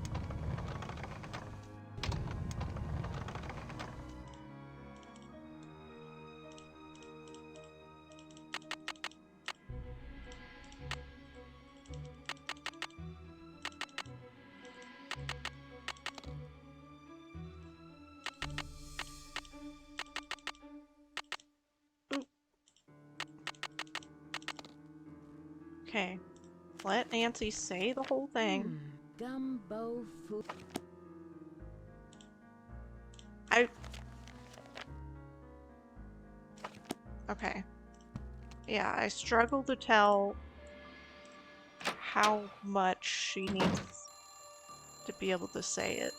Ooh. Okay, let Nancy say the whole thing. Gumbo food. Okay. Yeah, I struggle to tell how much she needs to be able to say it.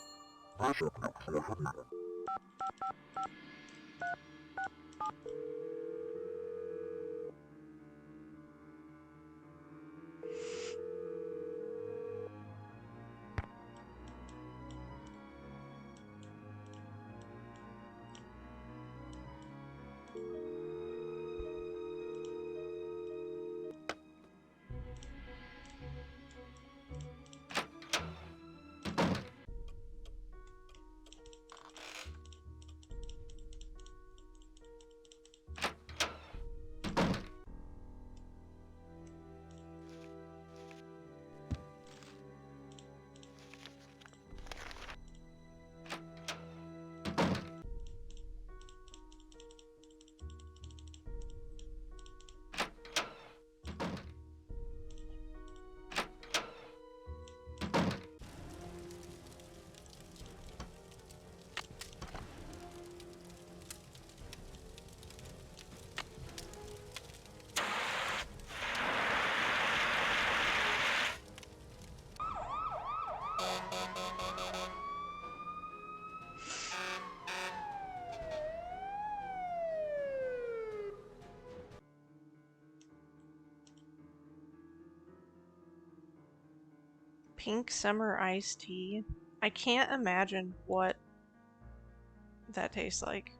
Pink summer iced tea. I can't imagine what that tastes like.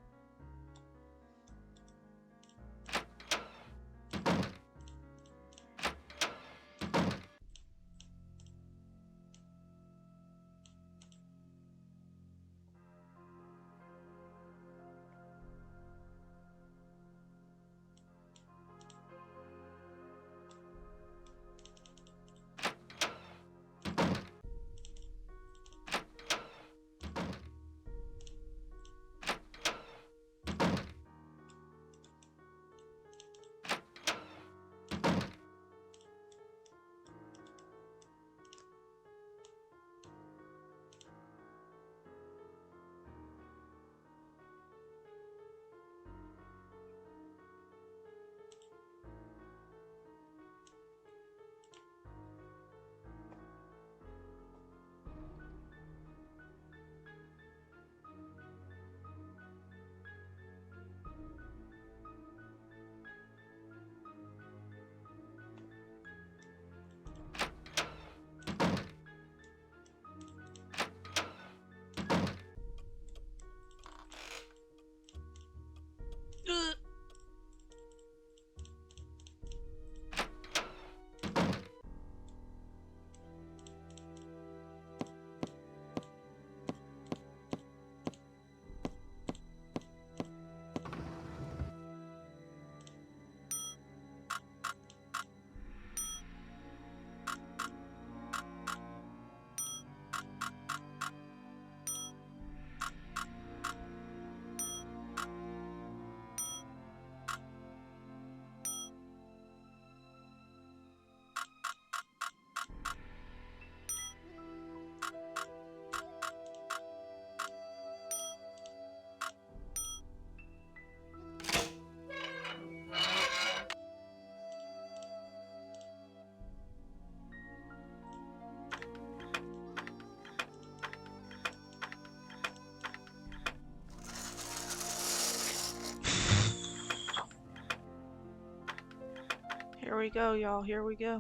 Here we go, y'all. Here we go.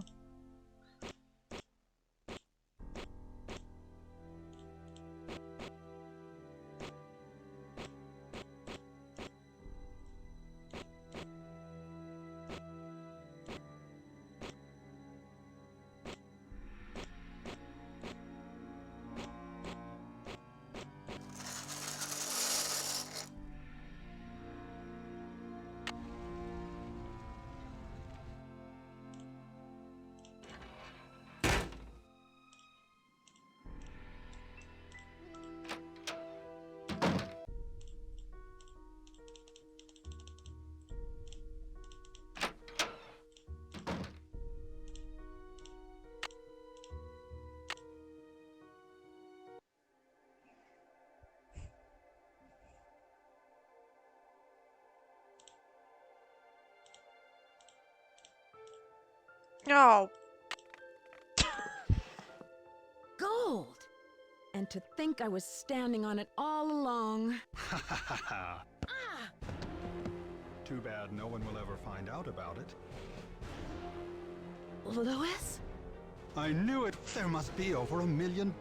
Oh, Gold! And to think I was standing on it all along. Ha ha ha ha. Ah! Too bad no one will ever find out about it. Louis? I knew it! There must be over $1 million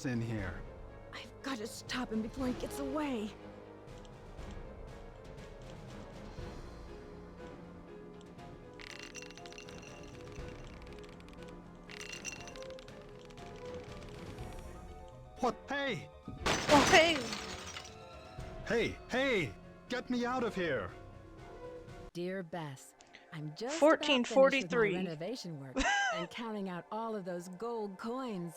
in here. I've got to stop him before he gets away. What? Hey! oh hey! Hey! Hey! Get me out of here! Dear Bess, I'm just about finished with my 1443. renovation work and counting out all of those gold coins.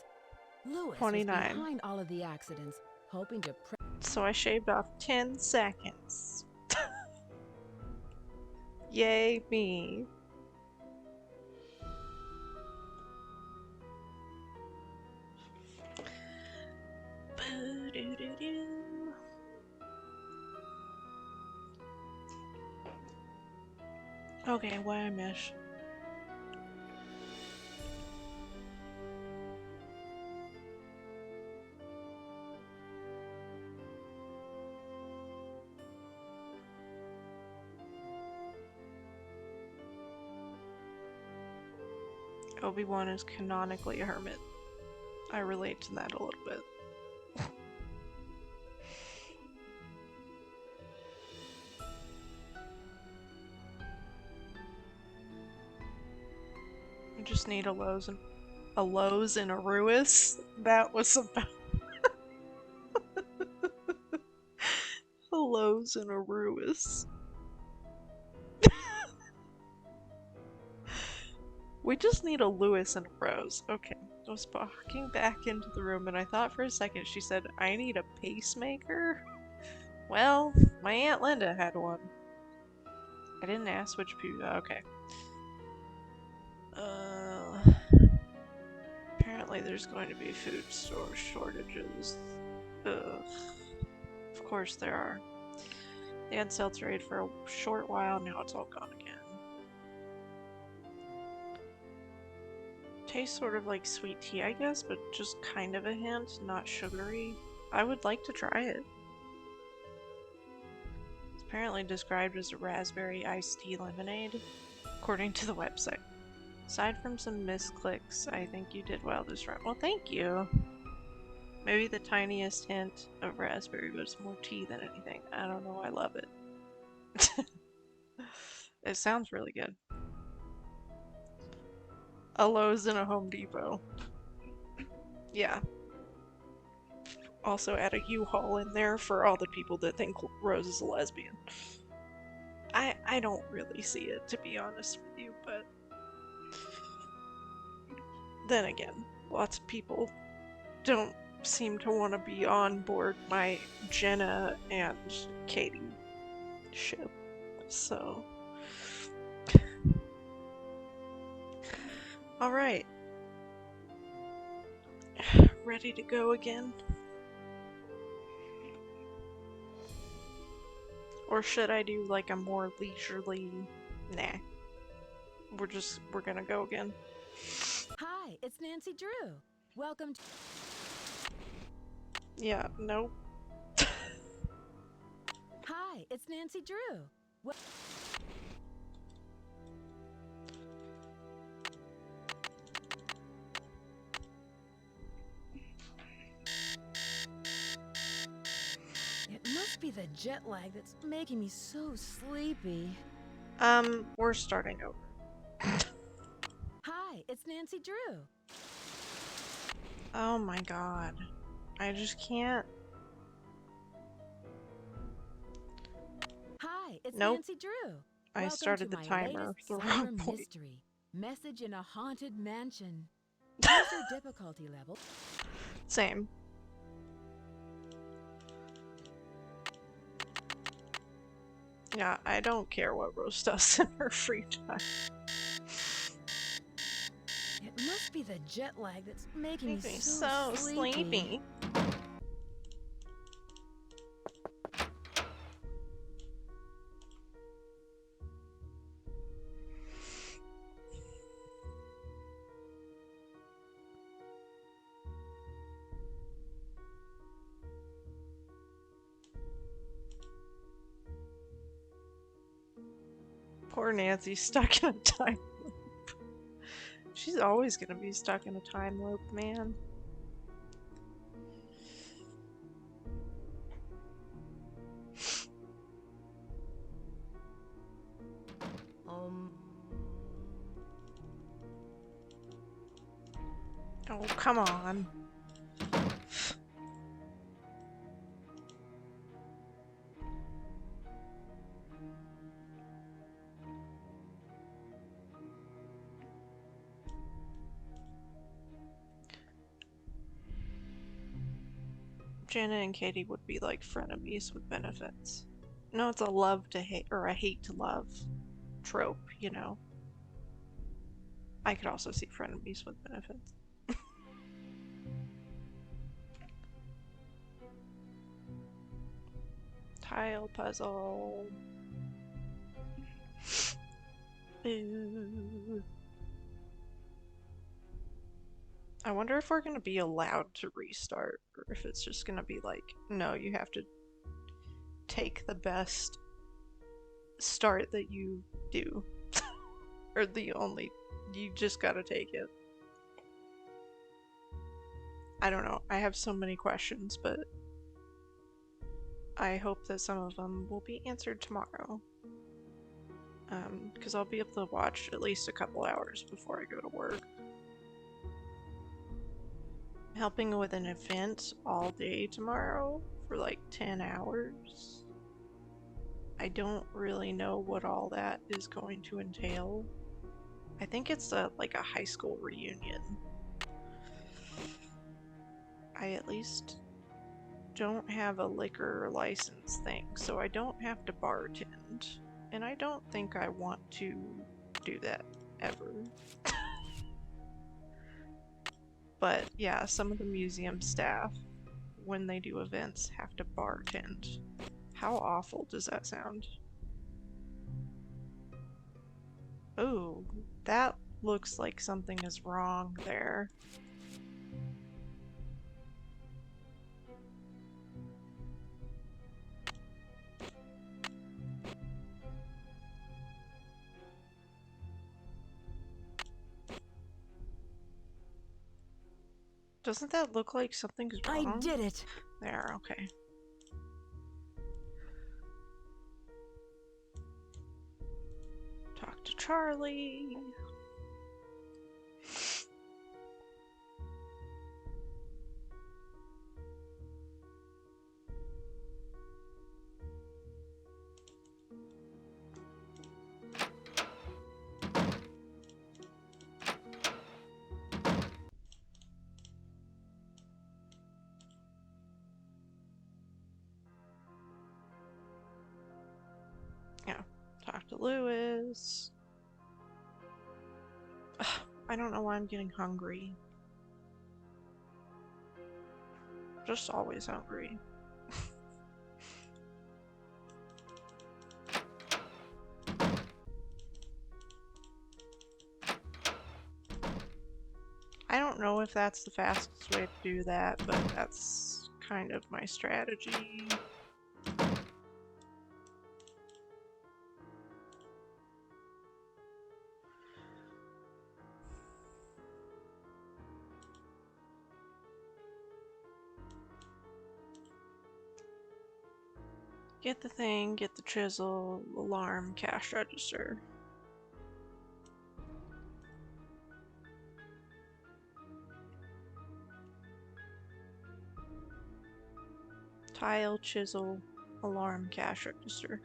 Louis was 29. behind all of the accidents, hoping to So I shaved off 10 seconds. Yay me. Boo-doo-doo-doo. Okay, why I miss? Obi-Wan is canonically a hermit. I relate to that a little bit. I just need a Lowe's and a Ruis. That was about a Lowe's and a Ruis. We just need a Lewis and a Rose. Okay. I was walking back into the room and I thought for a second she said, I need a pacemaker? Well, my Aunt Linda had one. I didn't ask which people. Okay. Apparently there's going to be food store shortages. Ugh. Of course there are. They had seltzer aid for a short while, now it's all gone again. Tastes sort of like sweet tea, I guess, but just kind of a hint, not sugary. I would like to try it. It's apparently described as a raspberry iced tea lemonade, according to the website. Aside from some misclicks, I think you did well this run. Well, thank you. Maybe the tiniest hint of raspberry, but it's more tea than anything. I don't know, I love it. It sounds really good. A Lowe's and a Home Depot. Yeah. Also add a U-Haul in there for all the people that think Rose is a lesbian. I don't really see it, to be honest with you, but then again, lots of people don't seem to want to be on board my Jenna and Katie ship, so... Alright. Ready to go again? Or should I do like a more leisurely... Nah. We're gonna go again. Hi, it's Nancy Drew. Welcome to... Yeah, nope. Hi, it's Nancy Drew. be the jet lag that's making me so sleepy. We're starting over. Hi, it's Nancy Drew. Oh my god. I just can't. Hi, it's Nope. Nancy Drew. I Welcome to started the my timer latest the wrong cyber point. mystery. Message in a haunted mansion. Choose your difficulty level. Same. Yeah, I don't care what Rose does in her free time. It must be the jet lag that's making me Makes me so so sleepy. sleepy. Poor Nancy's stuck in a time loop. She's always gonna be stuck in a time loop, man. Oh, come on. Jenna and Katie would be like frenemies with benefits. No, it's a love to hate or a hate to love trope, you know. I could also see frenemies with benefits. Tile puzzle. Ooh. I wonder if we're gonna be allowed to restart, or if it's just gonna be like, no, you have to take the best start that you do. Or you just gotta take it. I don't know. I have so many questions, but I hope that some of them will be answered tomorrow. Because I'll be able to watch at least a couple hours before I go to work. I'm helping with an event all day tomorrow for like 10 hours. I don't really know what all that is going to entail. I think it's like a high school reunion. I at least don't have a liquor license thing, so I don't have to bartend. And I don't think I want to do that ever. But yeah, some of the museum staff, when they do events, have to bartend. How awful does that sound? Oh, that looks like something is wrong there. Doesn't that look like something's I wrong? did it! There, okay. Talk to Charlie. Yeah, talk to Lewis. Ugh, I don't know why I'm getting hungry. Just always hungry. I don't know if that's the fastest way to do that, but that's kind of my strategy. Get the thing, get the chisel, alarm, cash register. Tile, chisel, alarm, cash register.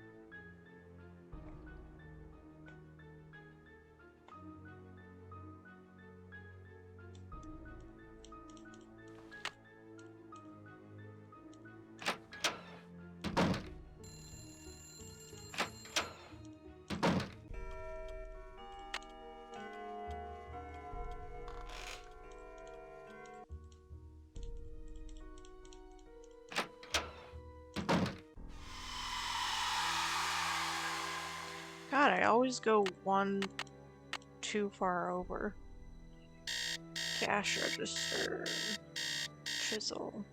God, I always go one too far over. Cash register. Chisel.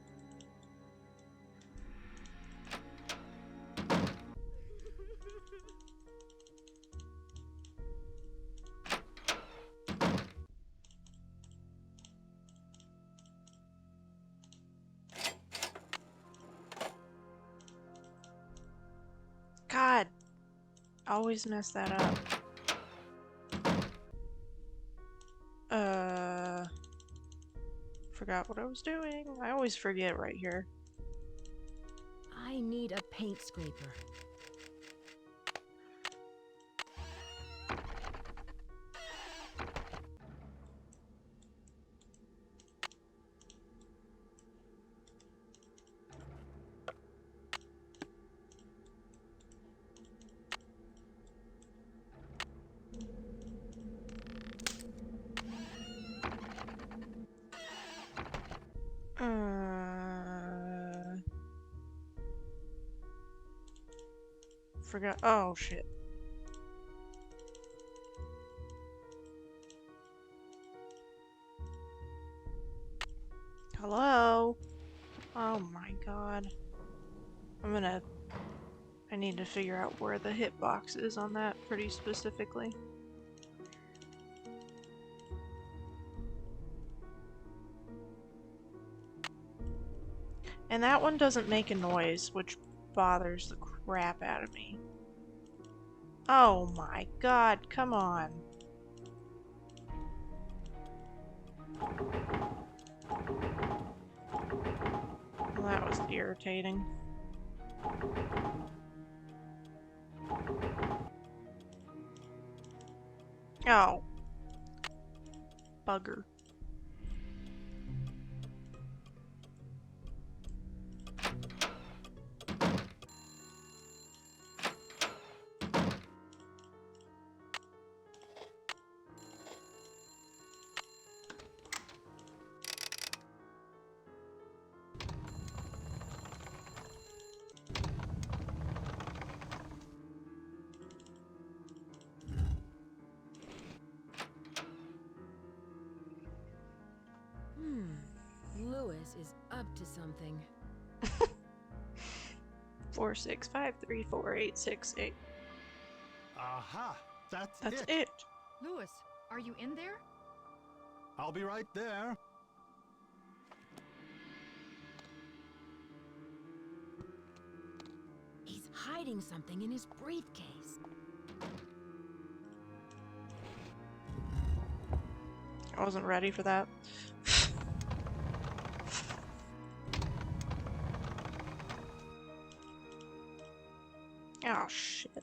God, I always mess that up. Forgot what I was doing. I always forget right here. I need a paint scraper. Forgot. Oh, shit. Hello? Oh my god. I need to figure out where the hitbox is on that pretty specifically. And that one doesn't make a noise, which bothers the crap out of me. Oh my god, come on. Well, that was irritating. Oh. Bugger. Lewis is up to something. 465348868. Aha! That's it. Lewis, are you in there? I'll be right there. He's hiding something in his briefcase. I wasn't ready for that. Oh, shit.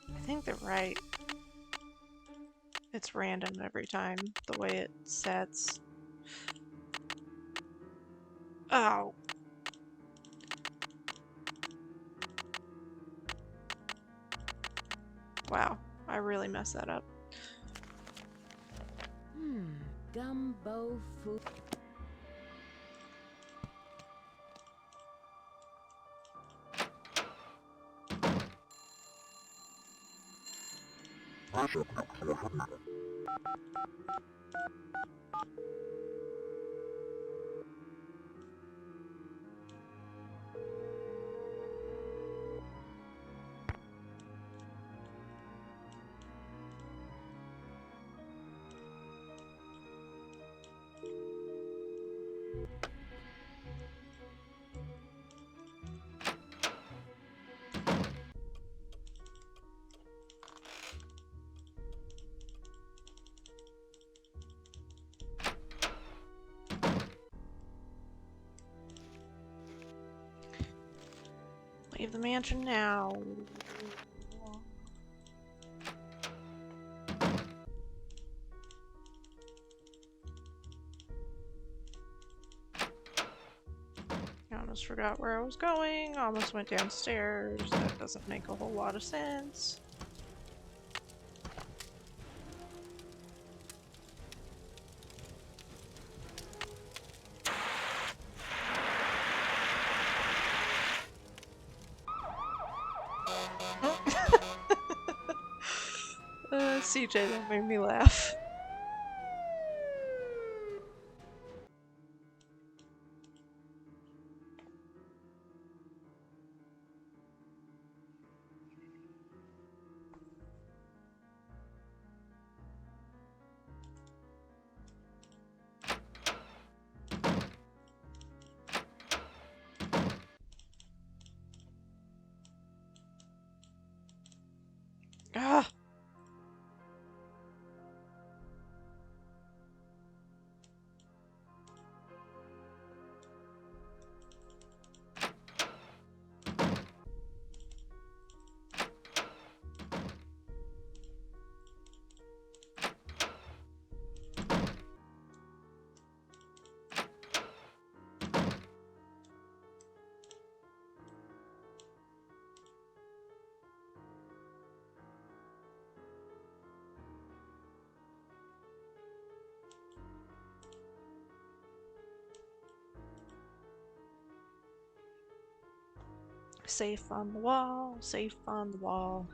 I think they're right. It's random every time, the way it sets. Oh. Wow, I really messed that up. Gumbo food. Leave the mansion now. I almost forgot where I was going. Almost went downstairs. That doesn't make a whole lot of sense. CJ, that made me laugh. Ah! Safe on the wall, safe on the wall.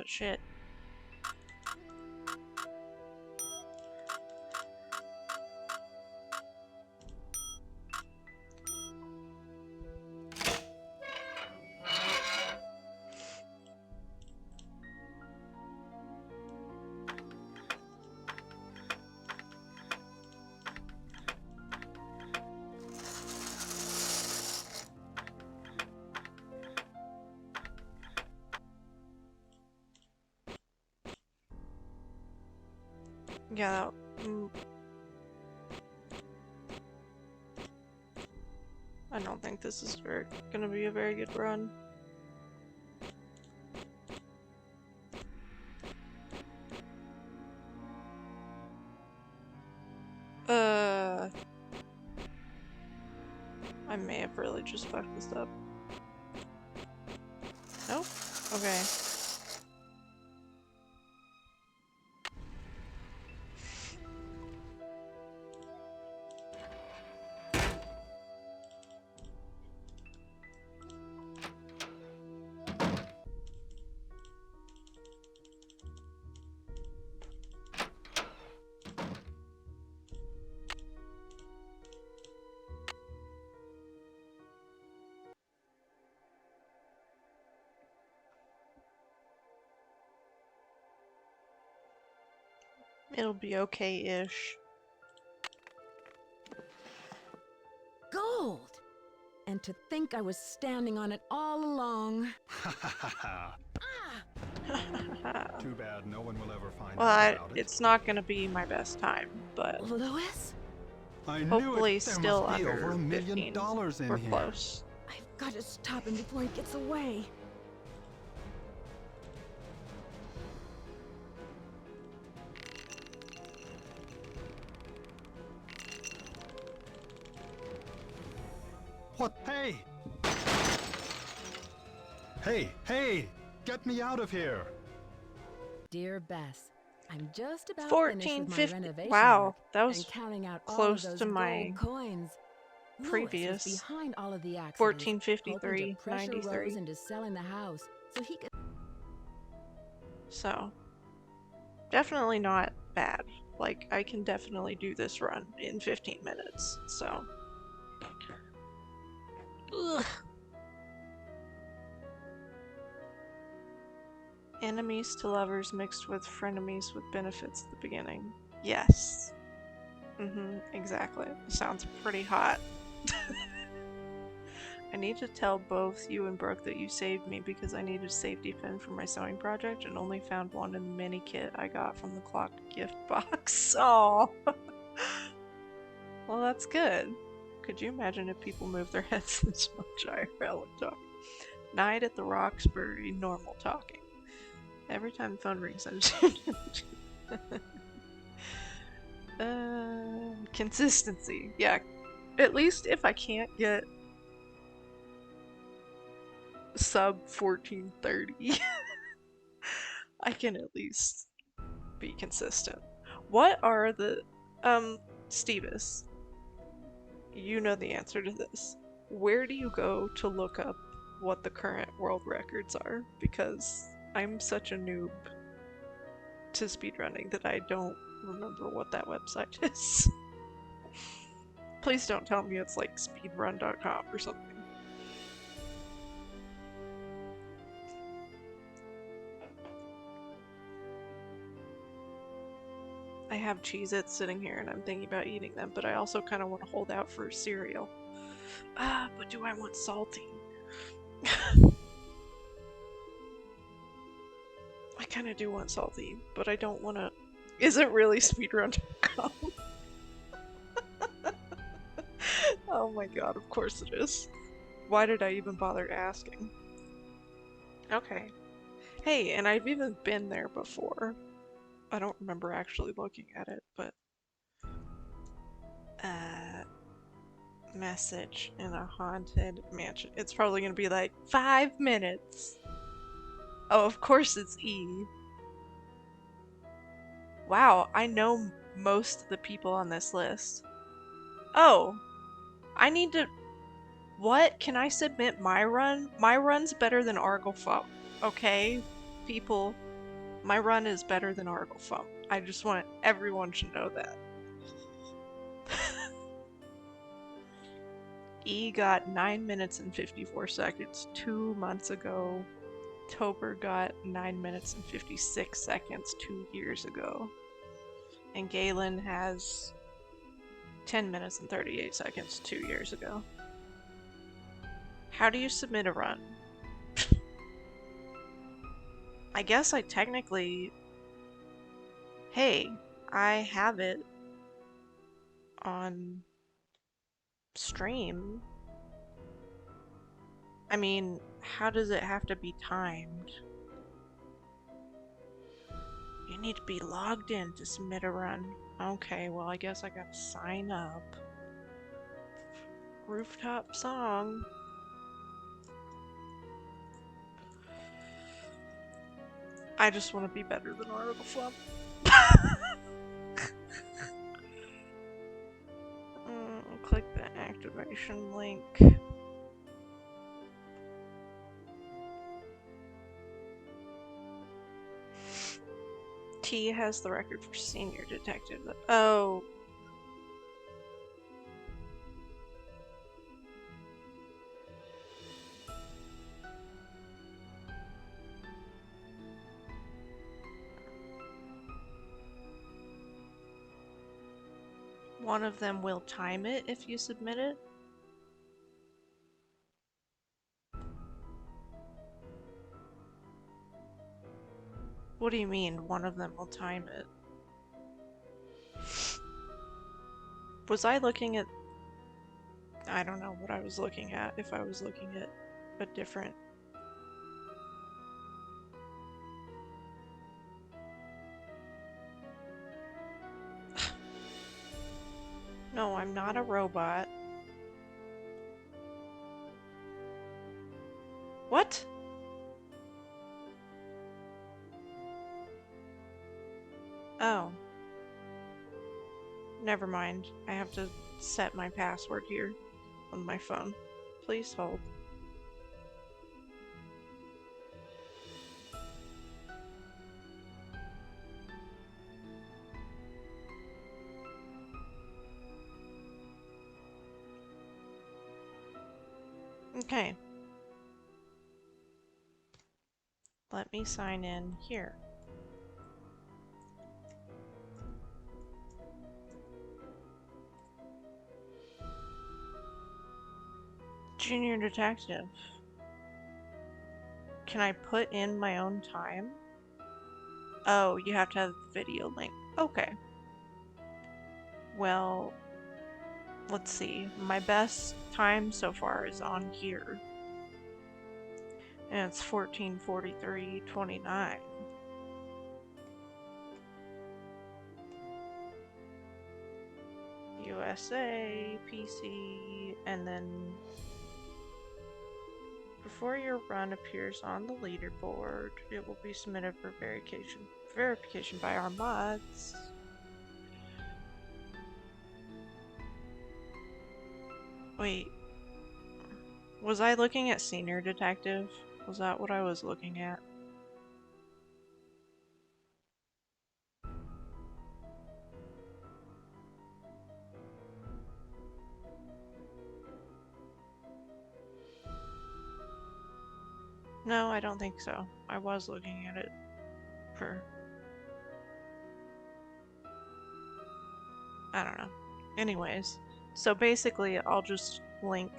Shit. Yeah, I don't think this is gonna be a very good run. I may have really just fucked this up. Nope. Okay. It'll be okay-ish. Gold! And to think I was standing on it all along. Ha ha ha ha. Too bad no one will ever find Well, out about it. it's not gonna be my best time, but Louis? I knew hopefully it. There still must be under over $1 million 15. in We're here. close. I've got to stop him before he gets away. Hey, hey! Get me out of here! Dear Bess, I'm just about finished with my 1450. renovation work Wow, that and was counting out all of close those to my gold coins. Louis was previous. behind all of the accidents, hoping to 1453, pressure Rose 93. into selling the house so he could. So, definitely not bad. Like, I can definitely do this run in 15 minutes, so. Ugh. Enemies to lovers mixed with frenemies with benefits at the beginning. Yes. Exactly. Sounds pretty hot. I need to tell both you and Brooke that you saved me because I needed a safety pin for my sewing project and only found one in the mini kit I got from the clock gift box. Oh, well, that's good. Could you imagine if people moved their heads this much IRL and talk? Night at the Roxbury, normal talking. Every time the phone rings, I just. Consistency. Yeah, at least if I can't get sub 1430, I can at least be consistent. What are the Stevis, you know the answer to this. Where do you go to look up what the current world records are? Because I'm such a noob to speedrunning that I don't remember what that website is. Please don't tell me it's like speedrun.com or something. I have Cheez-Its sitting here and I'm thinking about eating them, but I also kind of want to hold out for cereal. But do I want salty? I kind of do want salty, but I don't want to. Is it really speedrun.com? Oh my god, of course it is. Why did I even bother asking? Okay. Hey, and I've even been there before. I don't remember actually looking at it, but message in a haunted mansion. It's probably gonna be like 5 minutes. Oh, of course it's E. Wow, I know most of the people on this list. Oh, I need to. What? Can I submit my run? My run's better than Arglefump. Okay, people, my run is better than Arglefump. I just want everyone to know that. E got 9 minutes and 54 seconds 2 months ago. Tober got 9 minutes and 56 seconds 2 years ago. And Galen has 10 minutes and 38 seconds 2 years ago. How do you submit a run? I guess I technically. Hey, I have it on stream. I mean, how does it have to be timed? You need to be logged in to submit a run. Okay, well, I guess I gotta sign up. Rooftop song. I just want to be better than Oracle Flump. Click the activation link. T has the record for senior detective. Oh. One of them will time it if you submit it. What do you mean, one of them will time it? Was I looking at... I don't know what I was looking at, if I was looking at a different... No, I'm not a robot. What? Oh. Never mind. I have to set my password here on my phone. Please hold. Okay. Let me sign in here. Junior detective. Can I put in my own time? Oh, you have to have the video link. Okay. Well, let's see. My best time so far is on here. And it's 14:43:29. USA, PC, and then before your run appears on the leaderboard, it will be submitted for verification by our mods. Wait, was I looking at senior detective? Was that what I was looking at? No, I don't think so. I was looking at it for... I don't know. Anyways, so basically I'll just link,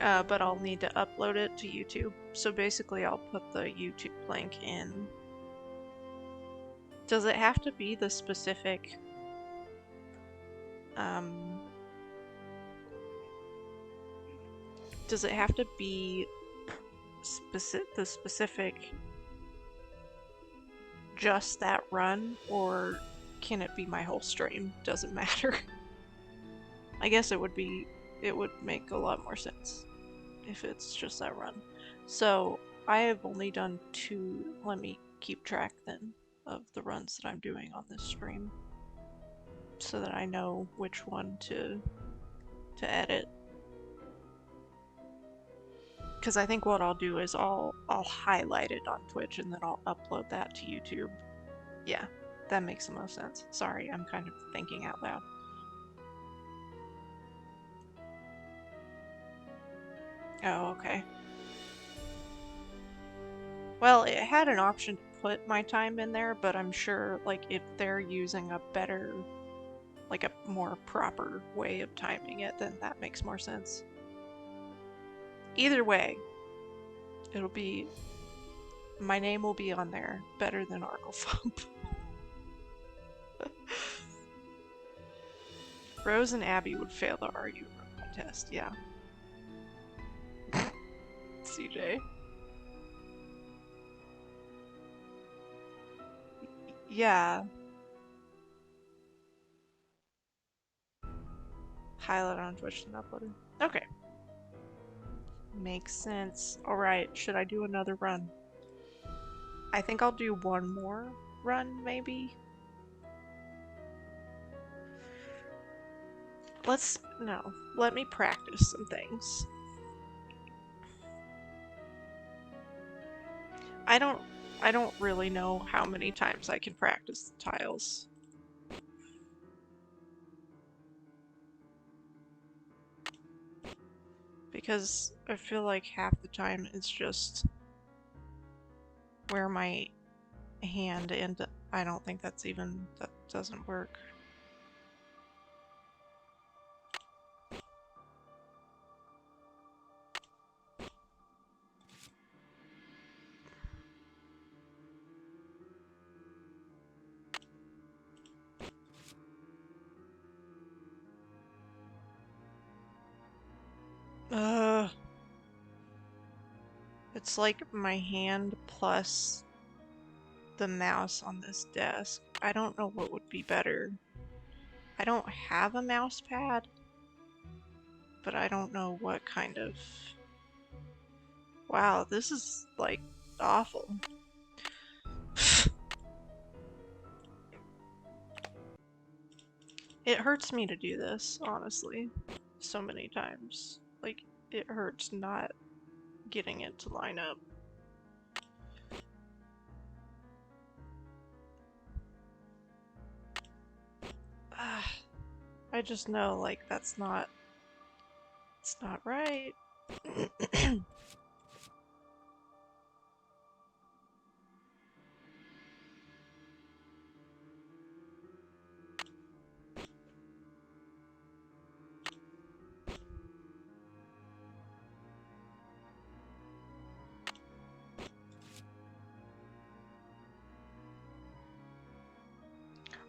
but I'll need to upload it to YouTube. So basically I'll put the YouTube link in. Does it have to be the specific, does it have to be the specific just that run, or can it be my whole stream? Doesn't matter. I guess it would make a lot more sense if it's just that run. So I have only done 2. Let me keep track then of the runs that I'm doing on this stream so that I know which one to edit. Because I think what I'll do is I'll highlight it on Twitch and then I'll upload that to YouTube. Yeah, that makes the most sense. Sorry, I'm kind of thinking out loud. Oh, okay. Well, it had an option to put my time in there, but I'm sure, like, if they're using a better, like a more proper way of timing it, then that makes more sense. Either way, it'll be, my name will be on there better than Arklefump. Rose and Abby would fail the RU test, yeah. CJ. Yeah. Highlight on Twitch and upload it. Okay. Makes sense. Alright, should I do another run? I think I'll do one more run, maybe? Let me practice some things. I don't really know how many times I can practice the tiles. Because I feel like half the time it's just where my hand and I don't think that doesn't work. It's like my hand plus the mouse on this desk. I don't know what would be better. I don't have a mouse pad, but I don't know what kind of... Wow, this is like awful. It hurts me to do this, honestly, so many times. Like, it hurts not getting it to line up. I just know, like, it's not right.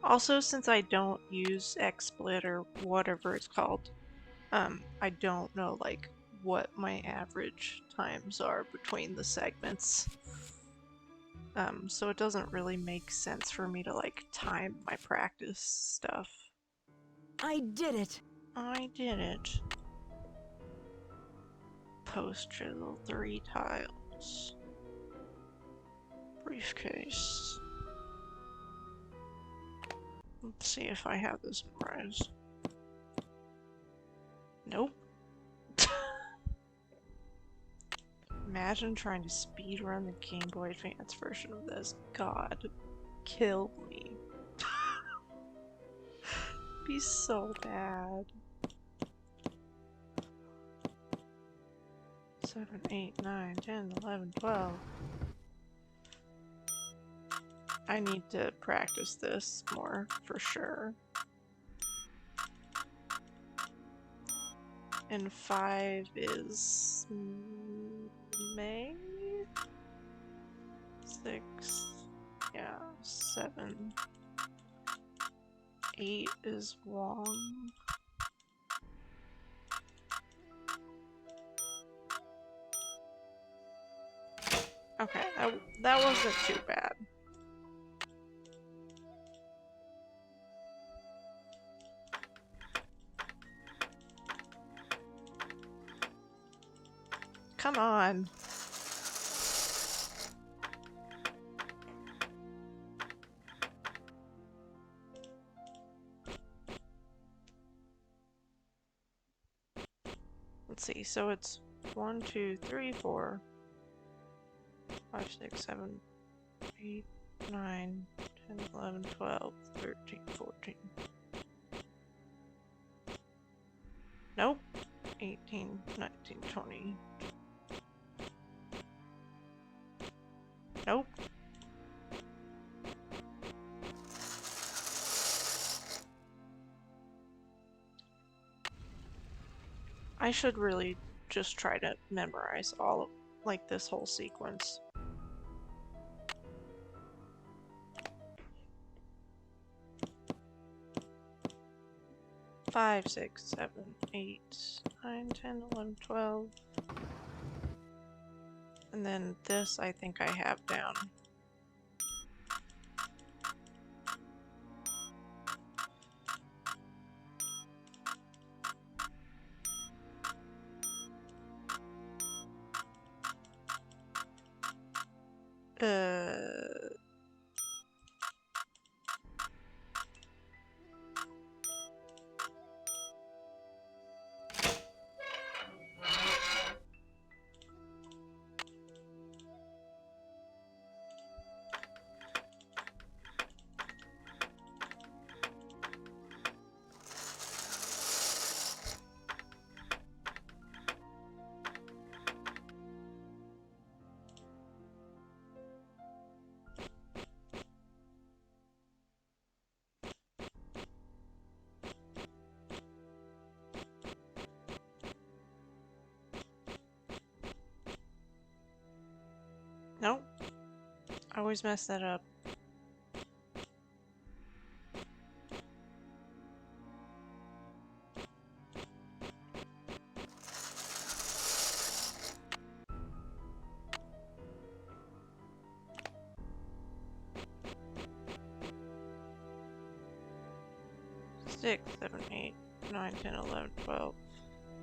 Also, since I don't use XSplit or whatever it's called, I don't know like what my average times are between the segments. So it doesn't really make sense for me to like time my practice stuff. I did it! I did it. Post chisel 3 tiles. Briefcase. Let's see if I have this memorized. Nope. Imagine trying to speedrun the Game Boy Advance version of this. God, kill me. Be so bad. 7, 8, 9, 10, 11, 12. I need to practice this more for sure. And 5 is May? 6, yeah, 7. 8 is Wong. Okay, that wasn't too bad. Come on. Let's see, so it's 1, 2, 3, 4, 5, 6, 7, 8, 9, 10, 11, 12, 13, 14. Nope. 18, 19, 20. Nope. I should really just try to memorize all of, like, this whole sequence. Five, 6, 7, 8, 9, 10, 11, 12. And then this I think I have down. Uh... Nope. I always mess that up. Six, 7, 8, 9, 10, 11, 12,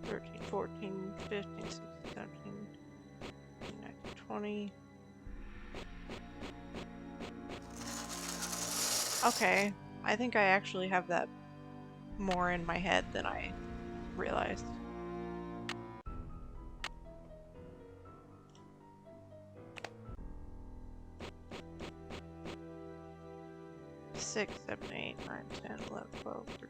13, 14, 15, 16, 17, 19, 20. Okay, I think I actually have that more in my head than I realized. Six, 7, 8, 9, 10, 11, 12, 13.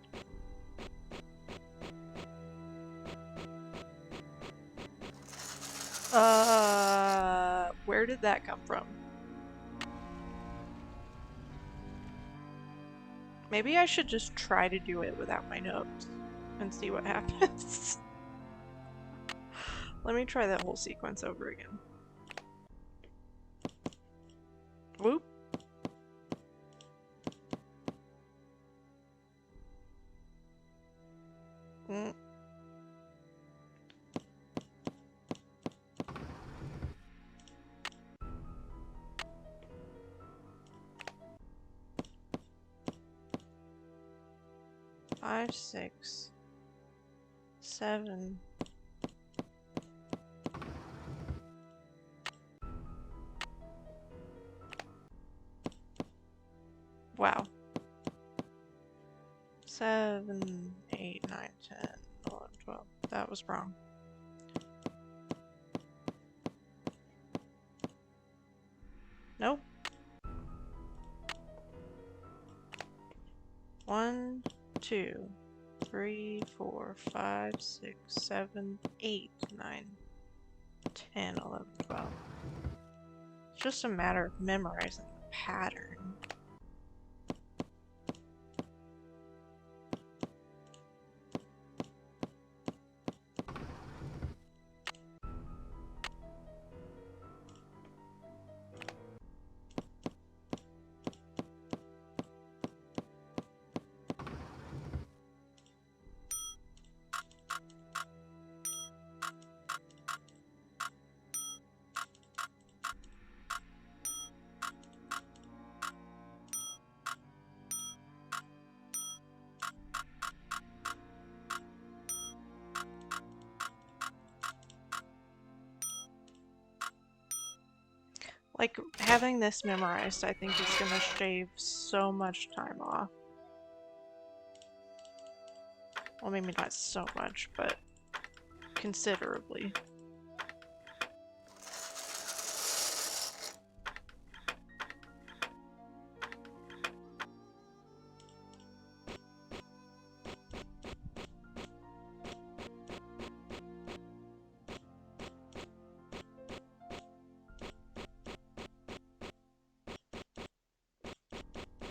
Where did that come from? Maybe I should just try to do it without my notes and see what happens. Let me try that whole sequence over again. Whoop. Mm. Five, 6, 7. Wow. 7, 8, 9, 10, 11, 12. That was wrong. Nope. 1, 2, 3, 4, 5, 6, 7, 8, 9, 10, 11, 12. It's just a matter of memorizing the pattern. Like, having this memorized, I think, is gonna shave so much time off. Well, maybe not so much, but considerably.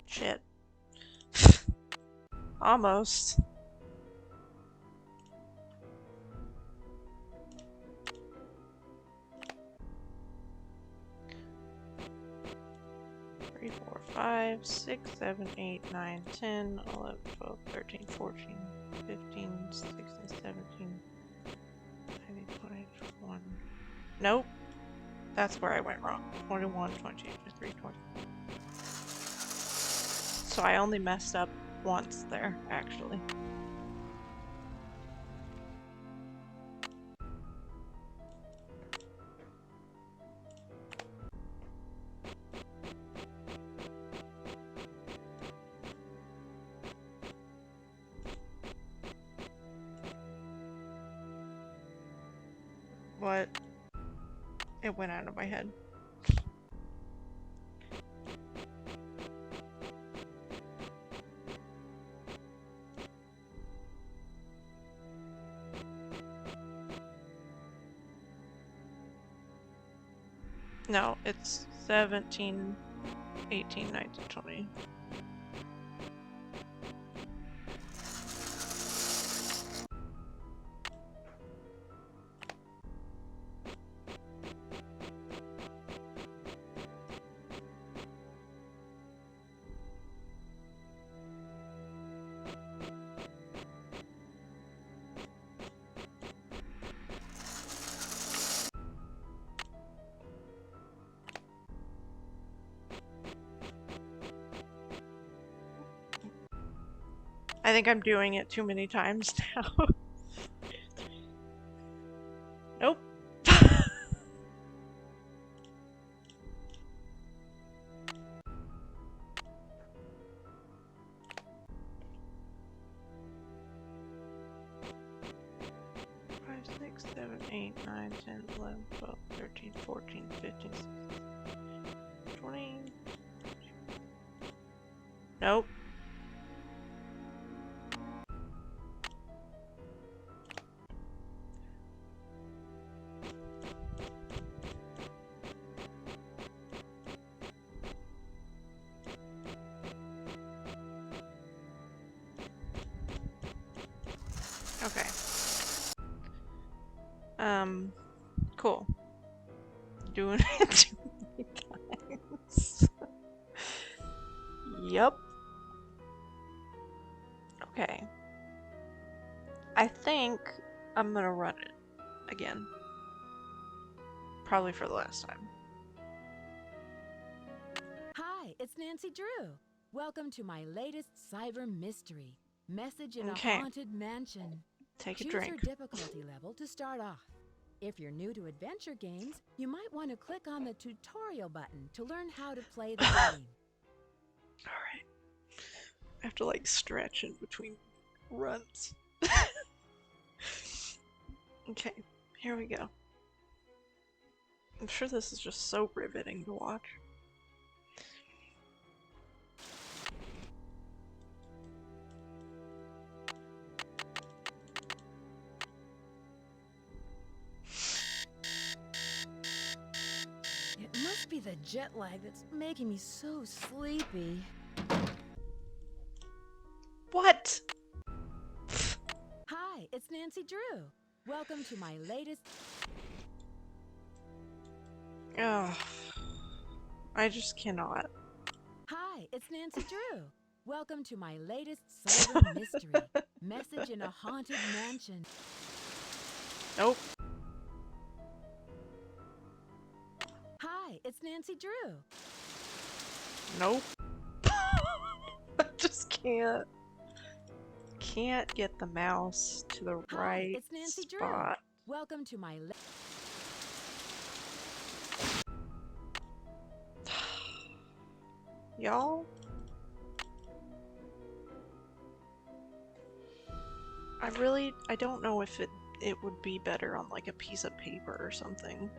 Shit. Almost. Three, 4, 5, 6, 7, 8, 9, 10, 11, 12, 13, 14, 15, 16, 17, 19, 20, 21. Nope. That's where I went wrong. 21, 22, 23, 20. So I only messed up once there, actually. What? It went out of my head. No, it's 17, 18, 19, 20. I think I'm doing it too many times now. Nope. 7, 8, 9, 10, 11, 12, 13, 14, 15, 16, 20. Nope. Okay. Cool. Doing it too many times. Yup. Okay. I think I'm gonna run it again. Probably for the last time. Hi, it's Nancy Drew. Welcome to my latest cyber mystery. Message in a Okay. haunted mansion. Take a Choose drink. your difficulty level to start off. If you're new to adventure games, you might want to click on the tutorial button to learn how to play the game. Alright. I have to like stretch in between runs. Okay, here we go. I'm sure this is just so riveting to watch. It must be the jet lag that's making me so sleepy. What? Hi, it's Nancy Drew. Welcome to my latest... Ugh. I just cannot. Hi, it's Nancy Drew. Welcome to my latest cyber mystery. Message in a haunted mansion. Nope. Hi, it's Nancy Drew. Nope. I just can't. Can't get the mouse to the Hi, right it's Nancy Drew. spot. Welcome to my Y'all? I don't know if it would be better on like a piece of paper or something.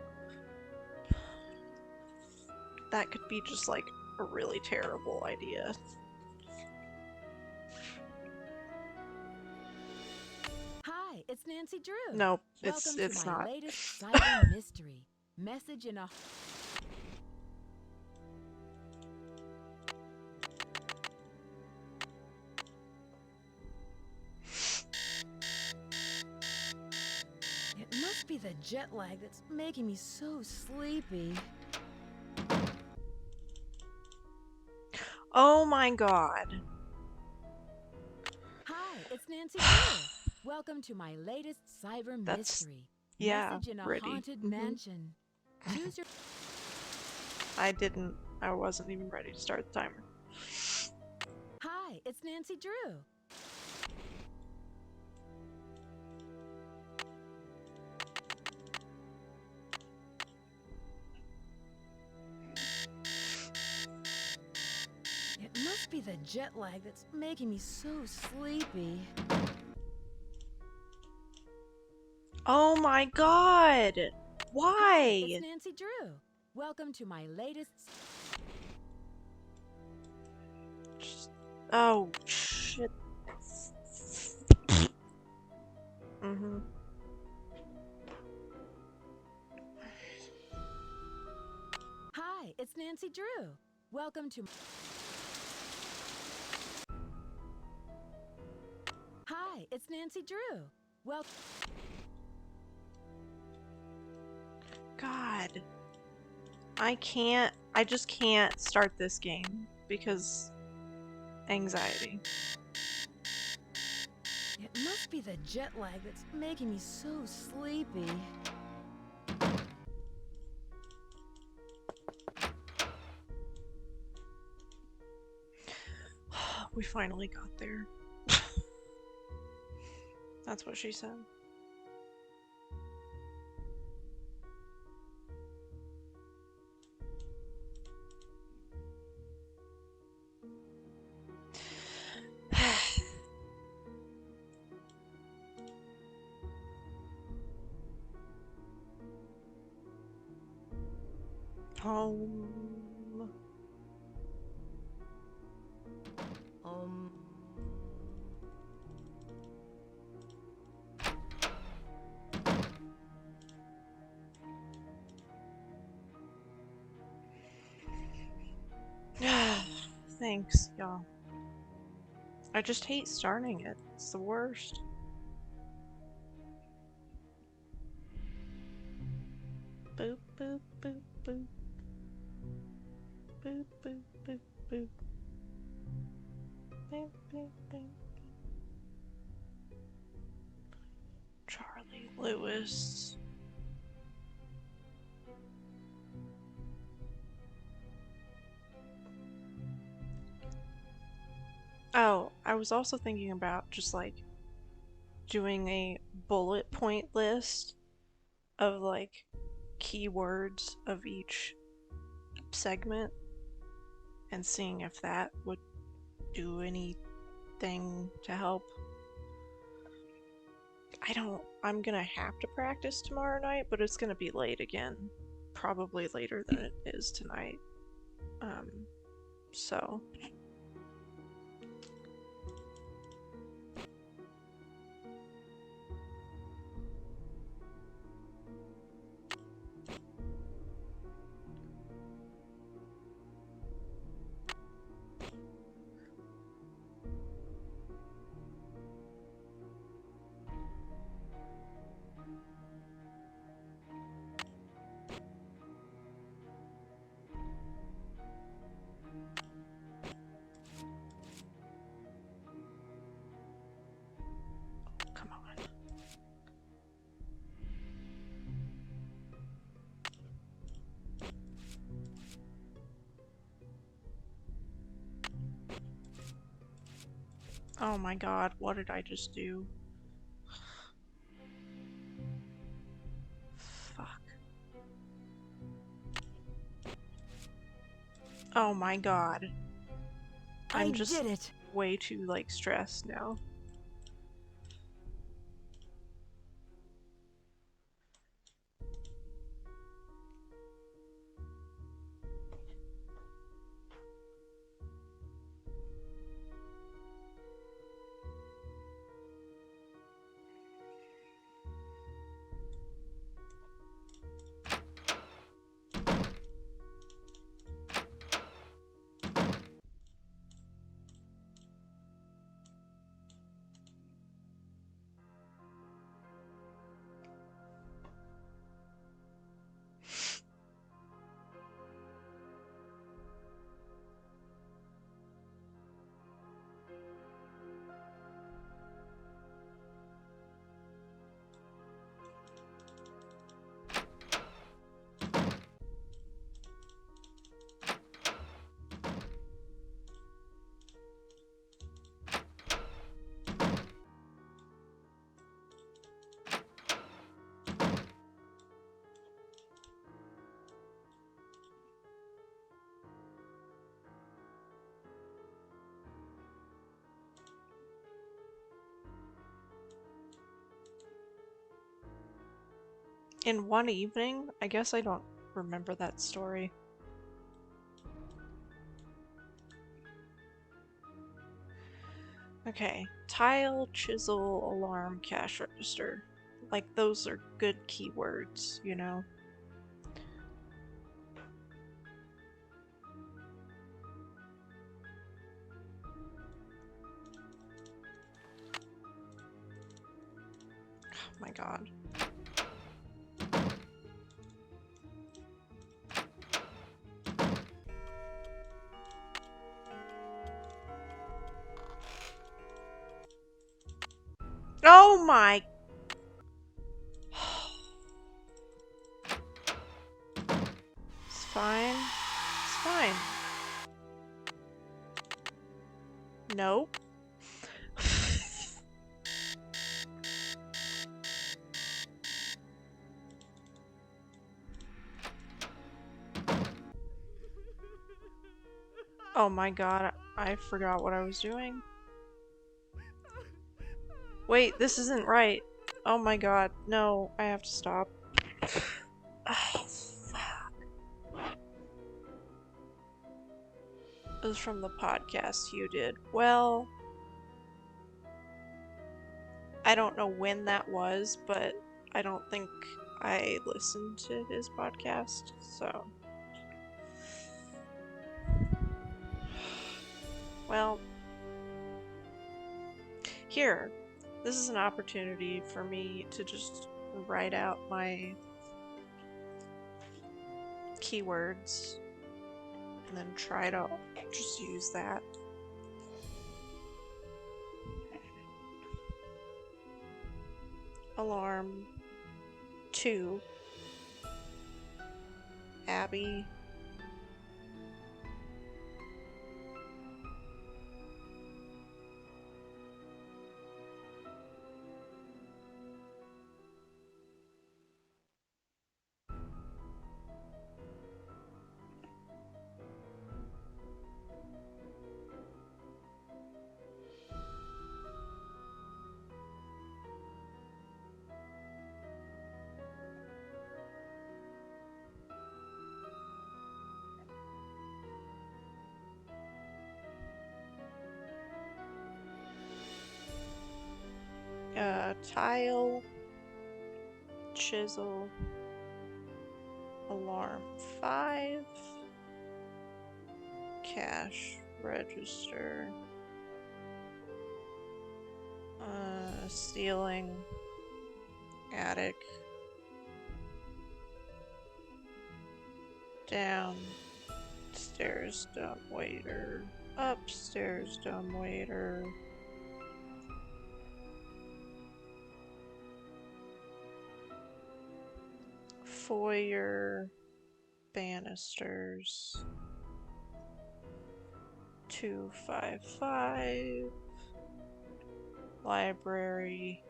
That could be just like a really terrible idea. Hi, it's Nancy Drew. Nope, Welcome it's to my not. latest cyber mystery. Message in a... It must be the jet lag that's making me so sleepy. Oh my god. Hi, it's Nancy Drew. Welcome to my latest cyber That's- mystery. yeah, Message in a ready. haunted Mhm. mansion. Choose your... I wasn't even ready to start the timer. Hi, it's Nancy Drew. It must be the jet lag that's making me so sleepy. Oh my god! Hi, Why? it's Nancy Drew. Welcome to my latest... Oh, shit. Mm-hmm. Hi, it's Nancy Drew. Welcome to... Hi, it's Nancy Drew. Well... God. I just can't start this game because anxiety. It must be the jet lag that's making me so sleepy. We finally got there. That's what she said. Home. Thanks, y'all. I just hate starting it. It's the worst. Boop, boop, boop, boop. Boop, boop, boop, boop. Boop, boop, boop. Charlie Lewis. Oh, I was also thinking about just like doing a bullet point list of like keywords of each segment and seeing if that would do anything to help. I'm gonna have to practice tomorrow night, but it's gonna be late again. Probably later than it is tonight. So. Come on. Oh my god, what did I just do? Fuck. Oh my god. I'm just did it. way too, like, stressed now. In one evening? I guess I don't remember that story. Okay. Tile, chisel, alarm, cash register. Like, those are good keywords, you know? Oh my god. Oh my... It's fine. It's fine. Nope. Oh my god, I forgot what I was doing. Wait, this isn't right. Oh my god, no, I have to stop. Oh, fuck. It was from the podcast you did. Well, I don't know when that was, but I don't think I listened to his podcast, so. Well, here, this is an opportunity for me to just write out my keywords and then try to just use that. Alarm 2, Abby, tile, chisel, alarm 5, cash register, ceiling, attic, downstairs dumbwaiter, upstairs dumbwaiter, foyer, banisters, 255, library,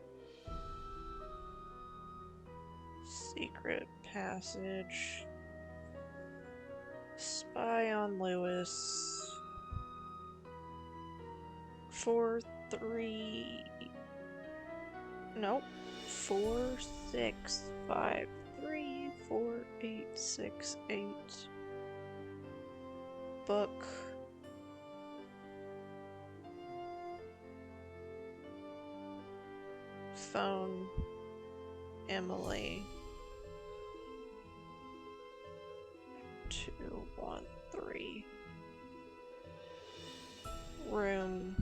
secret passage, spy on Lewis, 4-3, nope, 4-6-5-3-4-8-6-8, book, phone, Emily, 213, room,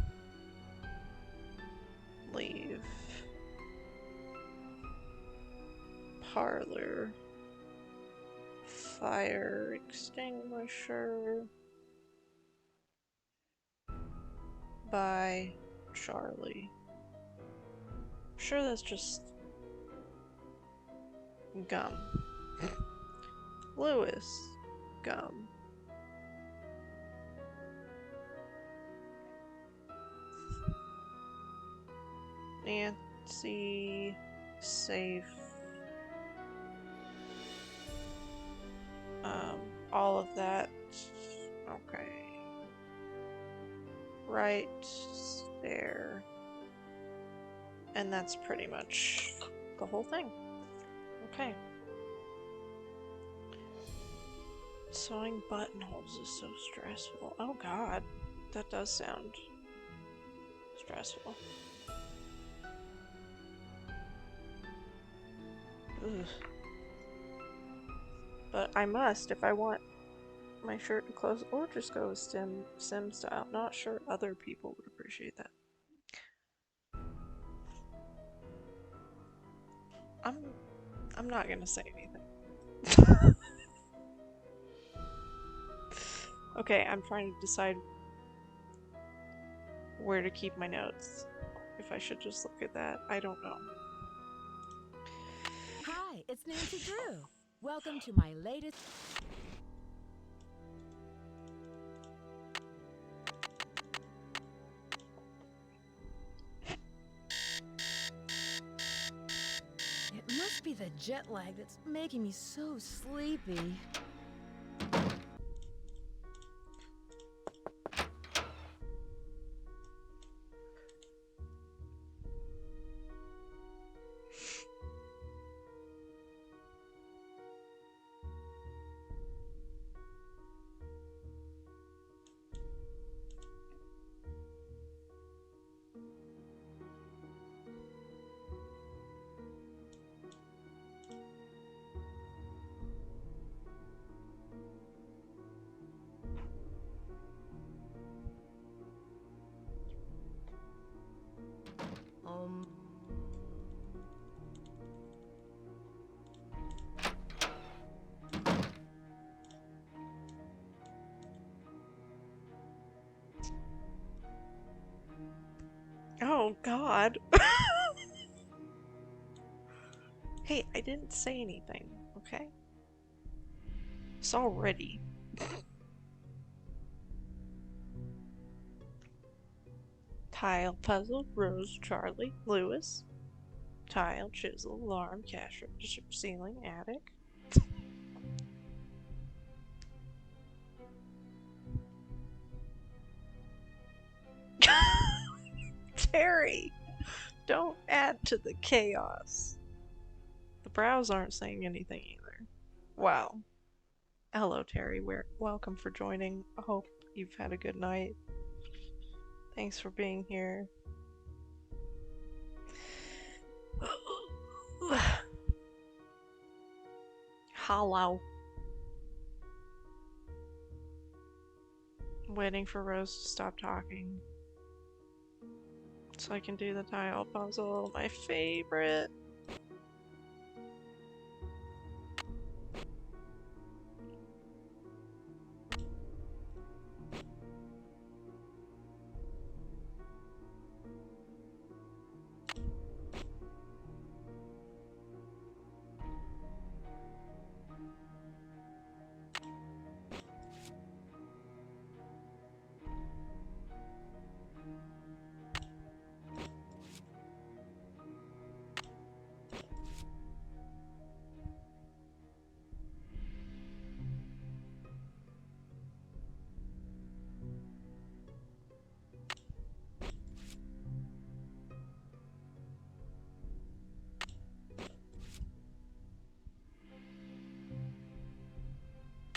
leave, parlor, fire extinguisher, by Charlie. I'm sure that's just gum. Lewis, gum. Nancy, safe. All of that. Okay. Right there. And that's pretty much the whole thing. Okay. Sewing buttonholes is so stressful. Oh god. That does sound stressful. Ugh. But I must if I want my shirt to close, or just go sim style. Not sure other people would appreciate that. I'm not gonna say anything. Okay, I'm trying to decide where to keep my notes. If I should just look at that, I don't know. Hi, it's Nancy Drew. Welcome to my latest... It must be the jet lag that's making me so sleepy. Oh God. Hey, I didn't say anything, okay? It's all ready. Tile, puzzle, Rose, Charlie, Lewis. Tile, chisel, alarm, cash register, ceiling, attic. Terry! Don't add to the chaos. The brows aren't saying anything either. Wow. Hello, Terry. Welcome for joining. I hope you've had a good night. Thanks for being here. Hello. Waiting for Rose to stop talking so I can do the tile puzzle. My favorite.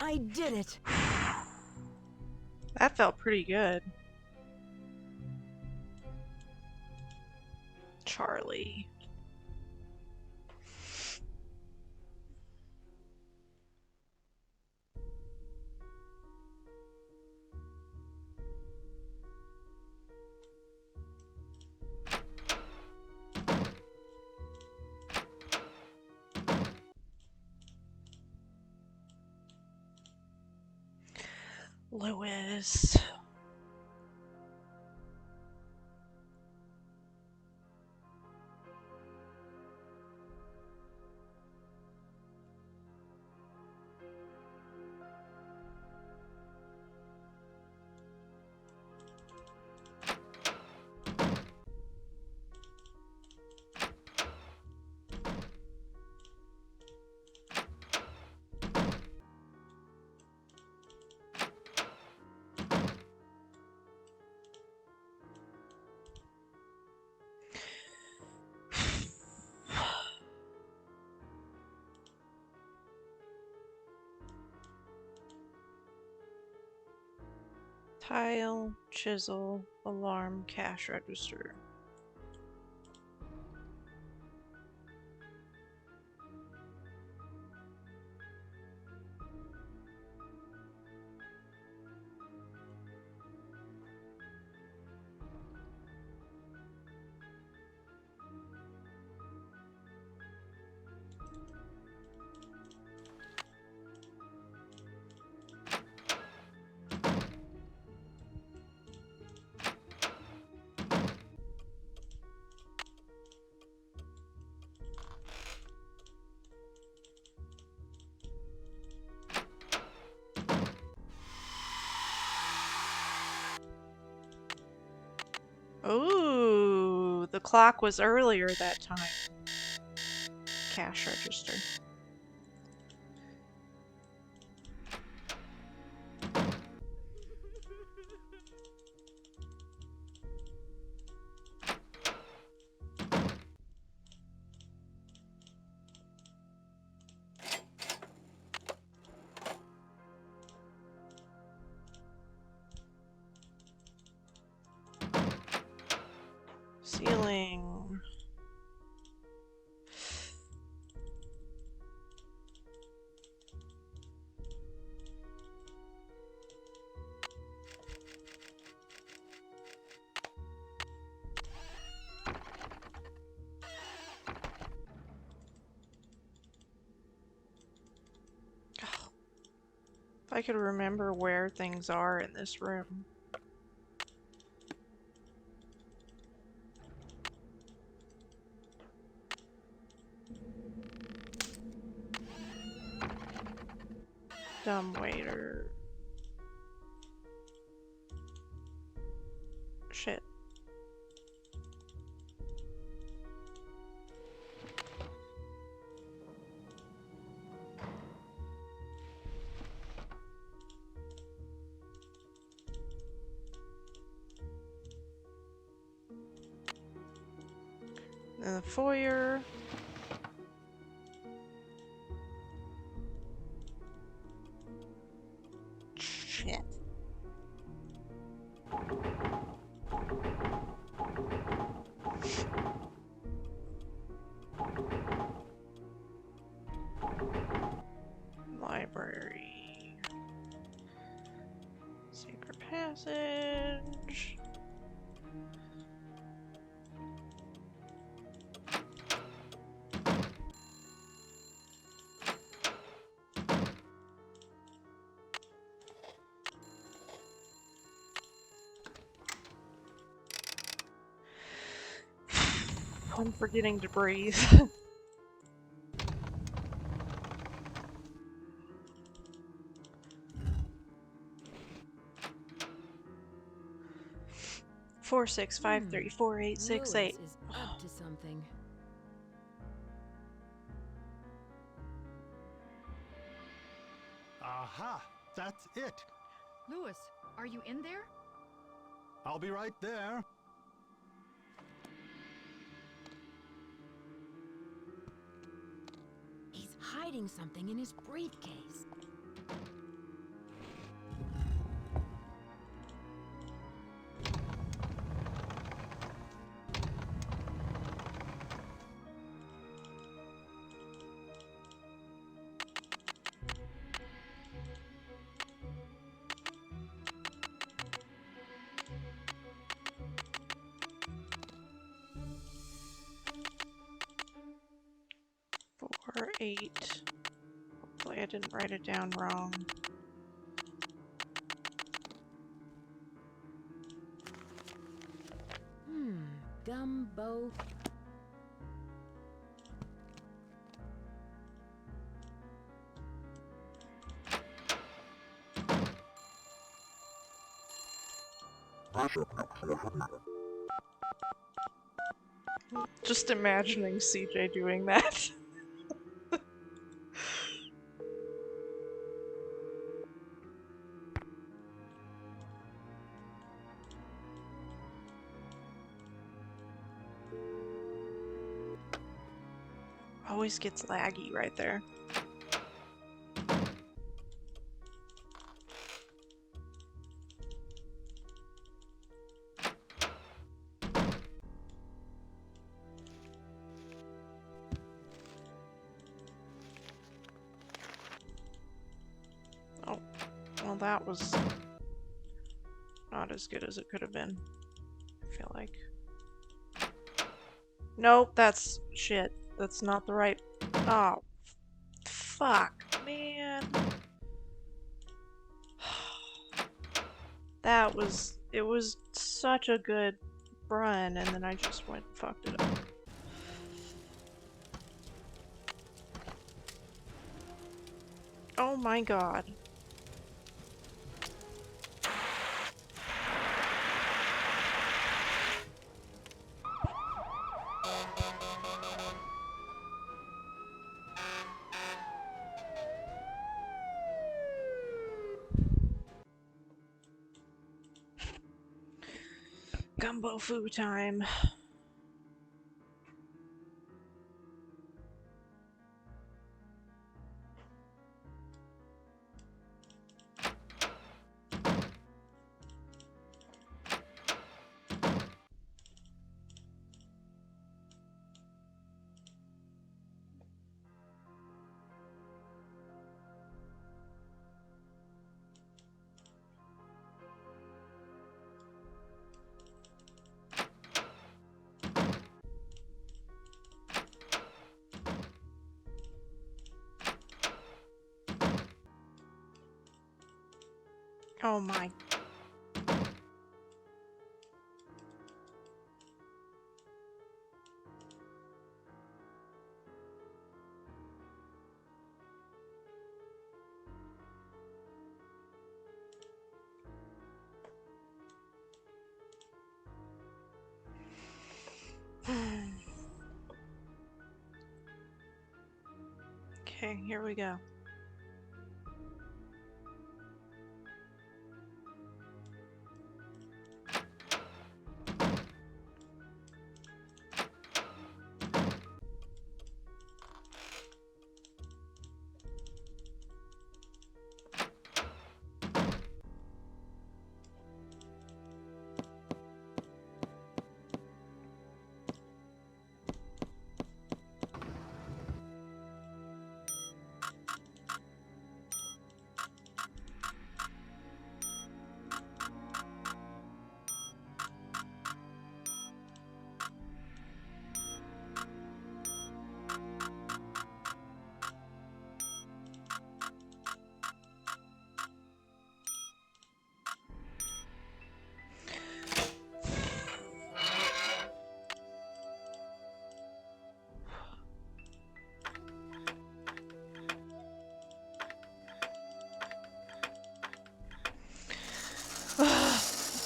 I did it! That felt pretty good. Charlie. Lewis. Tile, chisel, alarm, cash register. Ooh, the clock was earlier that time. Cash register. Ceiling. If I could remember where things are in this room. Dumb waiter. Shit. In the foyer. Shit. Library. Secret passage. I'm forgetting to breathe. Four six five three 4868. Lewis is up to something. Aha! That's it! Lewis, are you in there? I'll be right there. He's hiding something in his briefcase. Four, 8. Hopefully I didn't write it down wrong. Gumbo. Just imagining CJ doing that. Always gets laggy right there. Oh, well that was not as good as it could have been, I feel like. Nope, that's shit. That's not the right... Oh, fuck, man. That was... It was such a good run, and then I just went and fucked it up. Oh my god. Gumbo foo time. Oh my. Okay, here we go.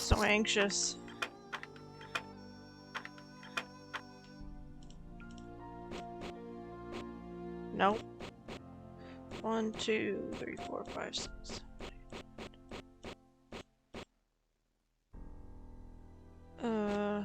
So anxious. Nope. 1, 2, 3, 4, 5, 6. Uh.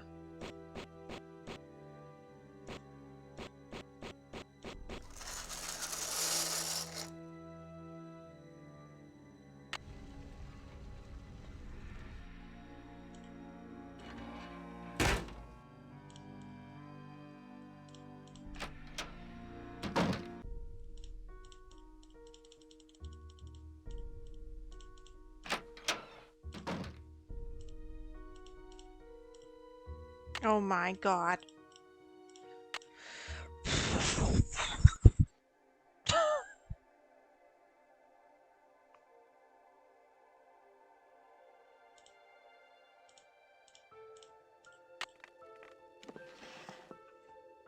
Oh my god.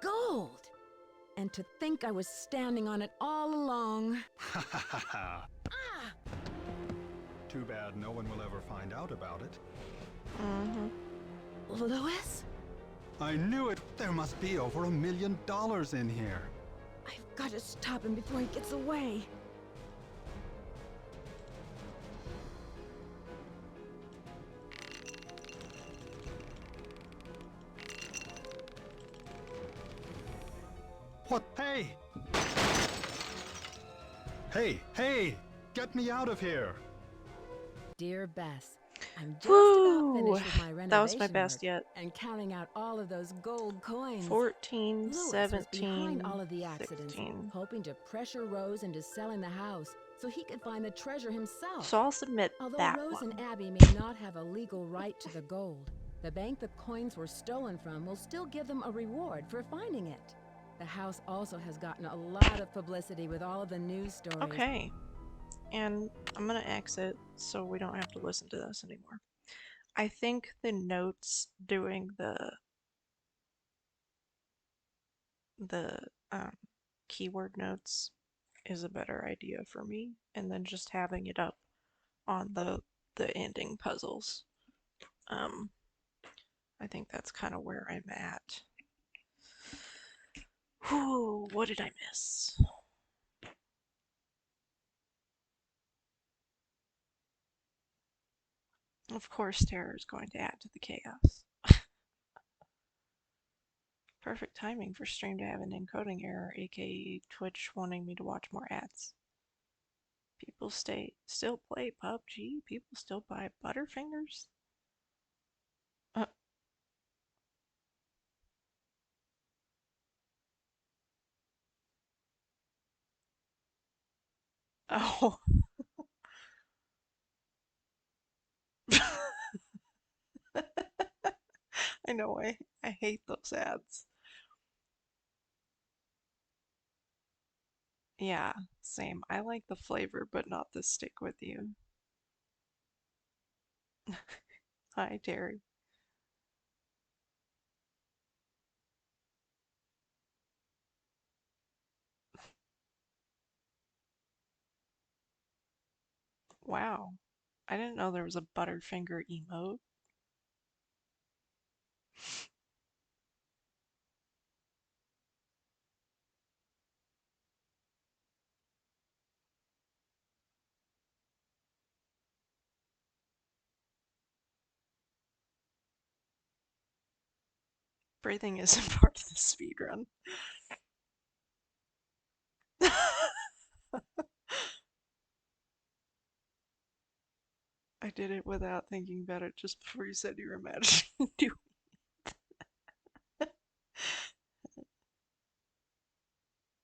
Gold! And to think I was standing on it all along. Ha ha ha ha. Ah! Too bad no one will ever find out about it. Mm-hmm. Louis? I knew it! There must be over $1 million in here. I've got to stop him before he gets away. What? Hey! Hey! Hey! Get me out of here! Dear Bess, I'm just about Woo! finished with my renovation That was my work best yet. and counting out all of those gold coins. 14, Louis was behind 17, all of the accidents, 16. hoping to pressure Rose into selling the house so he could find the treasure himself. So I'll submit Although that Rose one. and Abby may not have a legal right to the gold, the bank the coins were stolen from will still give them a reward for finding it. The house also has gotten a lot of publicity with all of the news stories. Okay. And I'm gonna exit so we don't have to listen to this anymore. I think the notes doing the keyword notes is a better idea for me, and then just having it up on the ending puzzles. Um, I think that's kind of where I'm at. Whew, what did I miss? Of course, terror is going to add to the chaos. Perfect timing for stream to have an encoding error, aka Twitch wanting me to watch more ads. People still play PUBG? People still buy Butterfingers? Uh, oh. I know, I hate those ads. Yeah, same. I like the flavor, but not the stick with you. Hi, Terry. Wow. I didn't know there was a Butterfinger emote. Breathing isn't part of the speed run. I did it without thinking about it just before you said you were imagining doing it.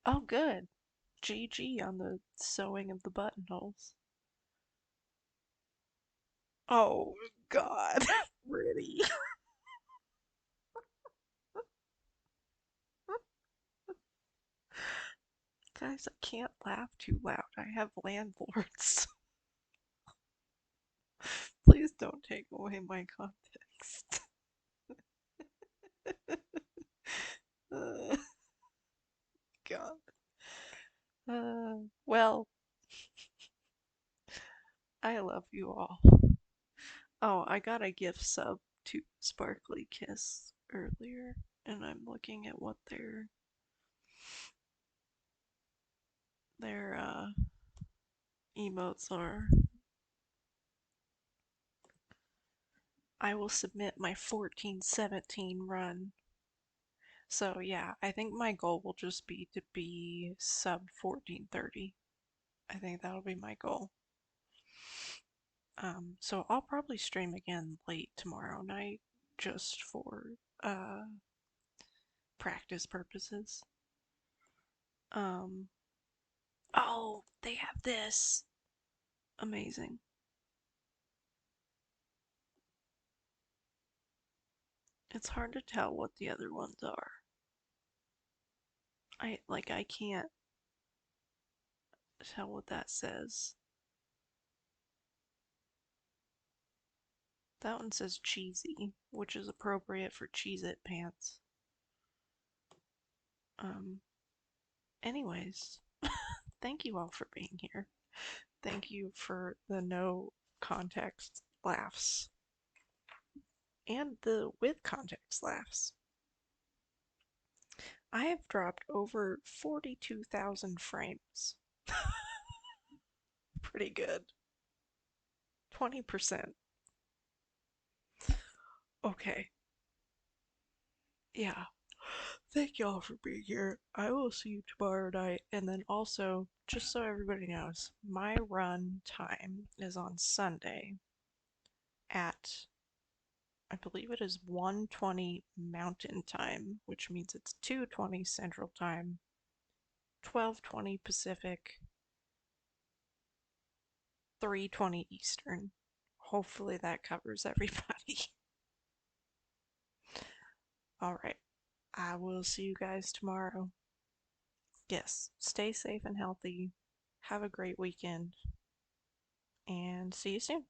Oh, good. GG on the sewing of the buttonholes. Oh, God. Really? Guys, I can't laugh too loud. I have landlords. Please don't take away my context. uh, God. Well, I love you all. Oh, I got a gift sub to Sparkly Kiss earlier, and I'm looking at what their emotes are. I will submit my 1417 run. So yeah, I think my goal will just be to be sub 1430. I think that'll be my goal. So I'll probably stream again late tomorrow night just for uh practice purposes. Um oh, they have this. Amazing. It's hard to tell what the other ones are. I can't tell what that says. That one says cheesy, which is appropriate for Cheez-It pants. Um anyways, thank you all for being here. Thank you for the no context laughs and the with context laughs. I have dropped over 42,000 frames. Pretty good. 20%. Okay. Yeah. Thank y'all for being here. I will see you tomorrow night. And then also, just so everybody knows, my run time is on Sunday at, I believe it is 1:20 Mountain Time, which means it's 2:20 Central Time, 12:20 Pacific, 3:20 Eastern. Hopefully that covers everybody. All right. I will see you guys tomorrow. Yes, stay safe and healthy. Have a great weekend and see you soon.